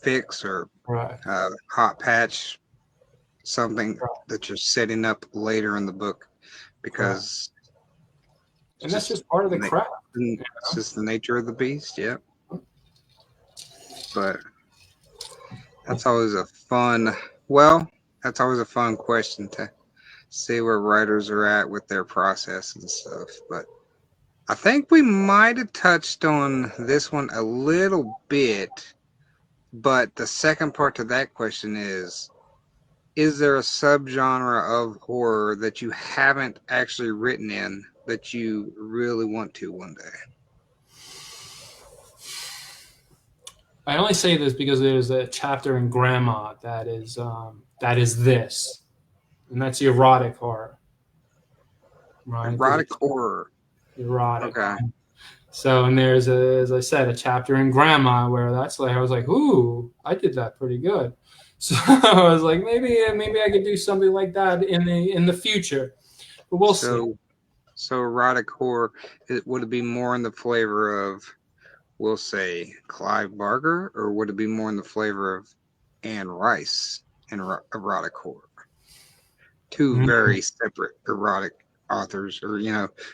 fix or hot patch something that you're setting up later in the book, because and that's just part of the craft. It's just the nature of the beast, yeah. But that's always a fun question to see where writers are at with their process and stuff. But I think we might have touched on this one a little bit, but the second part to that question is there a subgenre of horror that you haven't actually written in that you really want to one day? I only say this because there's a chapter in Grandma that is this, and that's erotic horror. Right? Erotic horror. Erotic. Okay. So, and there's as I said, a chapter in Grandma where that's like I was like, ooh, I did that pretty good. So I was like, maybe I could do something like that in the future, but we'll see. So erotic horror, would it be more in the flavor of, we'll say, Clive Barker, or would it be more in the flavor of Anne Rice in erotic horror? Two very separate erotic authors, or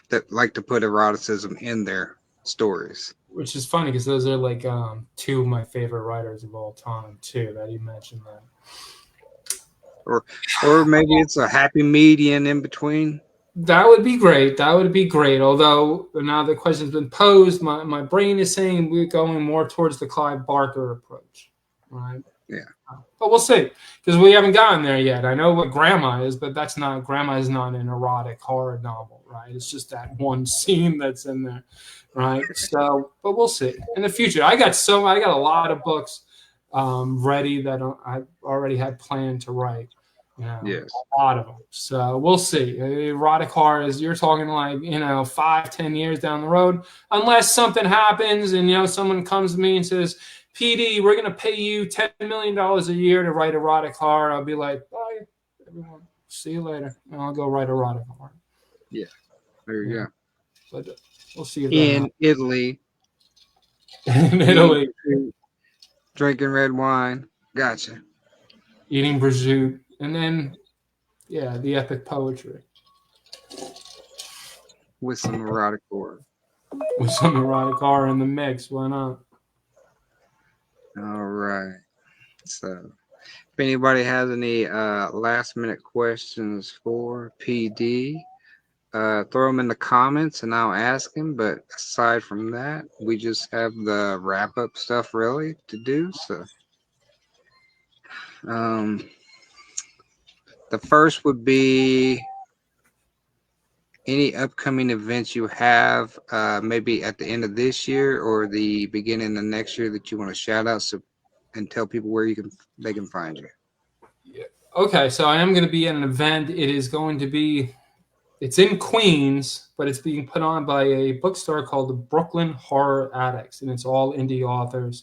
that like to put eroticism in their stories. Which is funny because those are like two of my favorite writers of all time too. That you mentioned that. Or maybe it's a happy median in between. That would be great. That would be great. Although now the question's been posed, my brain is saying we're going more towards the Clive Barker approach, right? Yeah. But we'll see, because we haven't gotten there yet. I know what Grandma is, but Grandma is not an erotic horror novel, right? It's just that one scene that's in there, right? So, but we'll see in the future. I got a lot of books ready that I already had planned to write. Yes. A lot of them. So we'll see. Erotic horror is, you're talking like 5-10 years down the road, unless something happens and someone comes to me and says, PD, we're going to pay you $10 million a year to write erotic horror. I'll be like, bye, everyone. See you later. And I'll go write erotic horror. Yeah. There you go. But we'll see. In Italy. In Italy. Drinking red wine. Gotcha. Eating prosciutto. And then, the epic poetry. With some erotic horror. With some erotic horror in the mix. Why not? All right. So, if anybody has any last minute questions for PD, throw them in the comments and I'll ask him. But aside from that, we just have the wrap up stuff really to do. So, the first would be any upcoming events you have, maybe at the end of this year or the beginning of next year, that you want to shout out and tell people where they can find you. Yeah. Okay, so I am going to be at an event. It's in Queens, but it's being put on by a bookstore called the Brooklyn Horror Addicts, and it's all indie authors.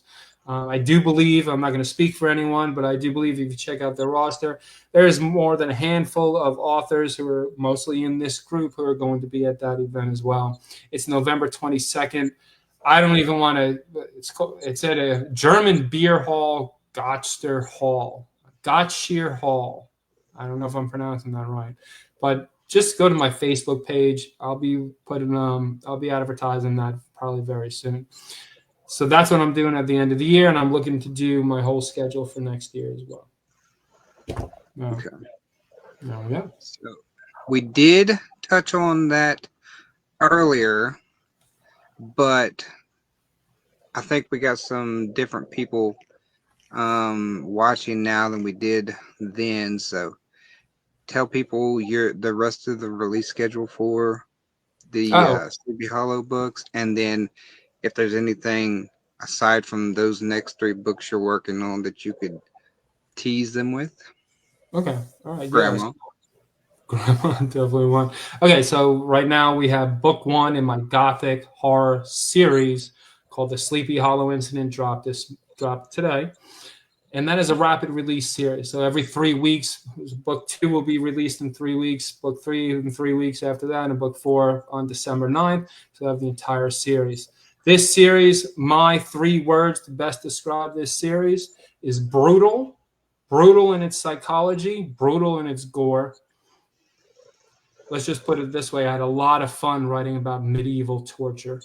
I do believe, I'm not going to speak for anyone, but I do believe if you check out their roster, there's more than a handful of authors who are mostly in this group who are going to be at that event as well. It's November 22nd. I don't even want to, it's at a German beer hall, Gottscher Hall. I don't know if I'm pronouncing that right, but just go to my Facebook page. I'll be advertising that probably very soon. So that's what I'm doing at the end of the year, and I'm looking to do my whole schedule for next year as well. Okay. Yeah. So we did touch on that earlier, but I think we got some different people watching now than we did then. So tell people the rest of the release schedule for the Oh, Sleepy Hollow books, and then if there's anything aside from those next 3 books you're working on that you could tease them with. okay. All right. Yes. Grandma. Grandma definitely one. Okay, so right now we have book 1 in my gothic horror series called The Sleepy Hollow Incident dropped today. And that is a rapid release series. So every 3 weeks, book 2 will be released in 3 weeks, book 3 in 3 weeks after that, and book 4 on December 9th. So I have the entire series. This series, my 3 words to best describe this series is brutal, brutal in its psychology, brutal in its gore. Let's just put it this way. I had a lot of fun writing about medieval torture.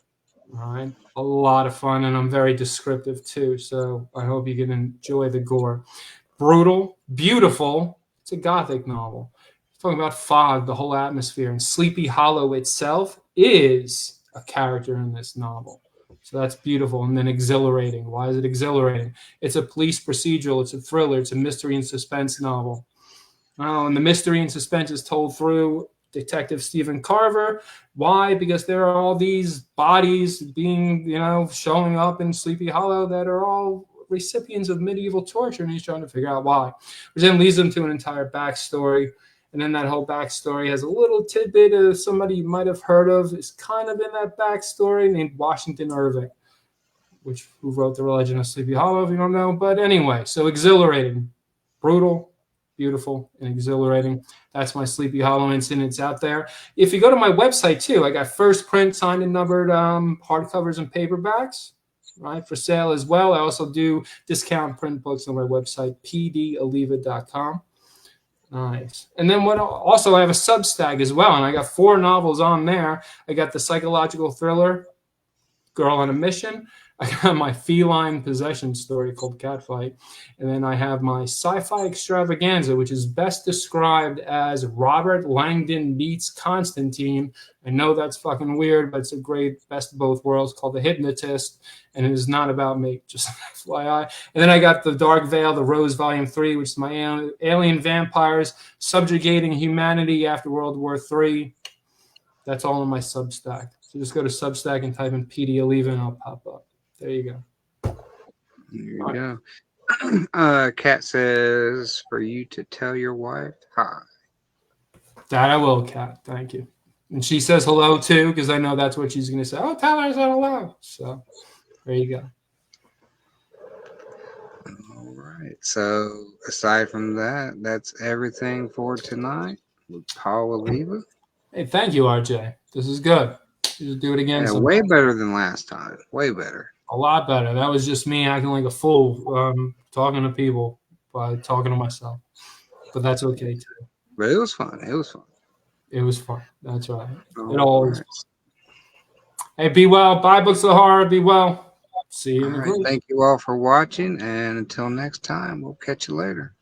All right. A lot of fun. And I'm very descriptive too. So I hope you can enjoy the gore. Brutal, beautiful. It's a gothic novel. It's talking about fog, the whole atmosphere. And Sleepy Hollow itself is a character in this novel. So that's beautiful. And then exhilarating. Why is it exhilarating? It's a police procedural. It's a thriller. It's a mystery and suspense novel. Oh, and the mystery and suspense is told through Detective Stephen Carver. Why? Because there are all these bodies being, showing up in Sleepy Hollow that are all recipients of medieval torture, and he's trying to figure out why. Which then leads them to an entire backstory. And then that whole backstory has a little tidbit of somebody you might have heard of. Is kind of in that backstory named Washington Irving, who wrote The Legend of Sleepy Hollow, if you don't know. But anyway, so exhilarating, brutal, beautiful, and exhilarating. That's my Sleepy Hollow Incident. It's out there. If you go to my website too, I got first print, signed and numbered hardcovers and paperbacks, right, for sale as well. I also do discount print books on my website, pdalleva.com. Nice. And then also I have a Substack as well, and I got 4 novels on there. I got the psychological thriller Girl on a Mission. I got my feline possession story called Catfight. And then I have my sci-fi extravaganza, which is best described as Robert Langdon meets Constantine. I know that's fucking weird, but it's a great best of both worlds called The Hypnotist. And it is not about me, just FYI. And then I got The Dark Veil, The Rose, Volume 3, which is my alien vampires subjugating humanity after World War III. That's all in my Substack. So just go to Substack and type in PD Alleva and I'll pop up. There you go. There you go. Kat says for you to tell your wife hi. That I will, Kat. Thank you. And she says hello too, because I know that's what she's going to say. Oh, tell her I said hello. So there you go. All right. So aside from that, that's everything for tonight with Paul Alleva. Hey, thank you, RJ. This is good. Just do it again. Yeah, way better than last time. Way better. A lot better. That was just me acting like a fool, talking to people by talking to myself. But that's okay too. But it was fun. It was fun. It was fun. That's right. All It always. right. Hey, be well. Buy books of horror. Be well. See you in the group. Thank you all for watching, and until next time, we'll catch you later.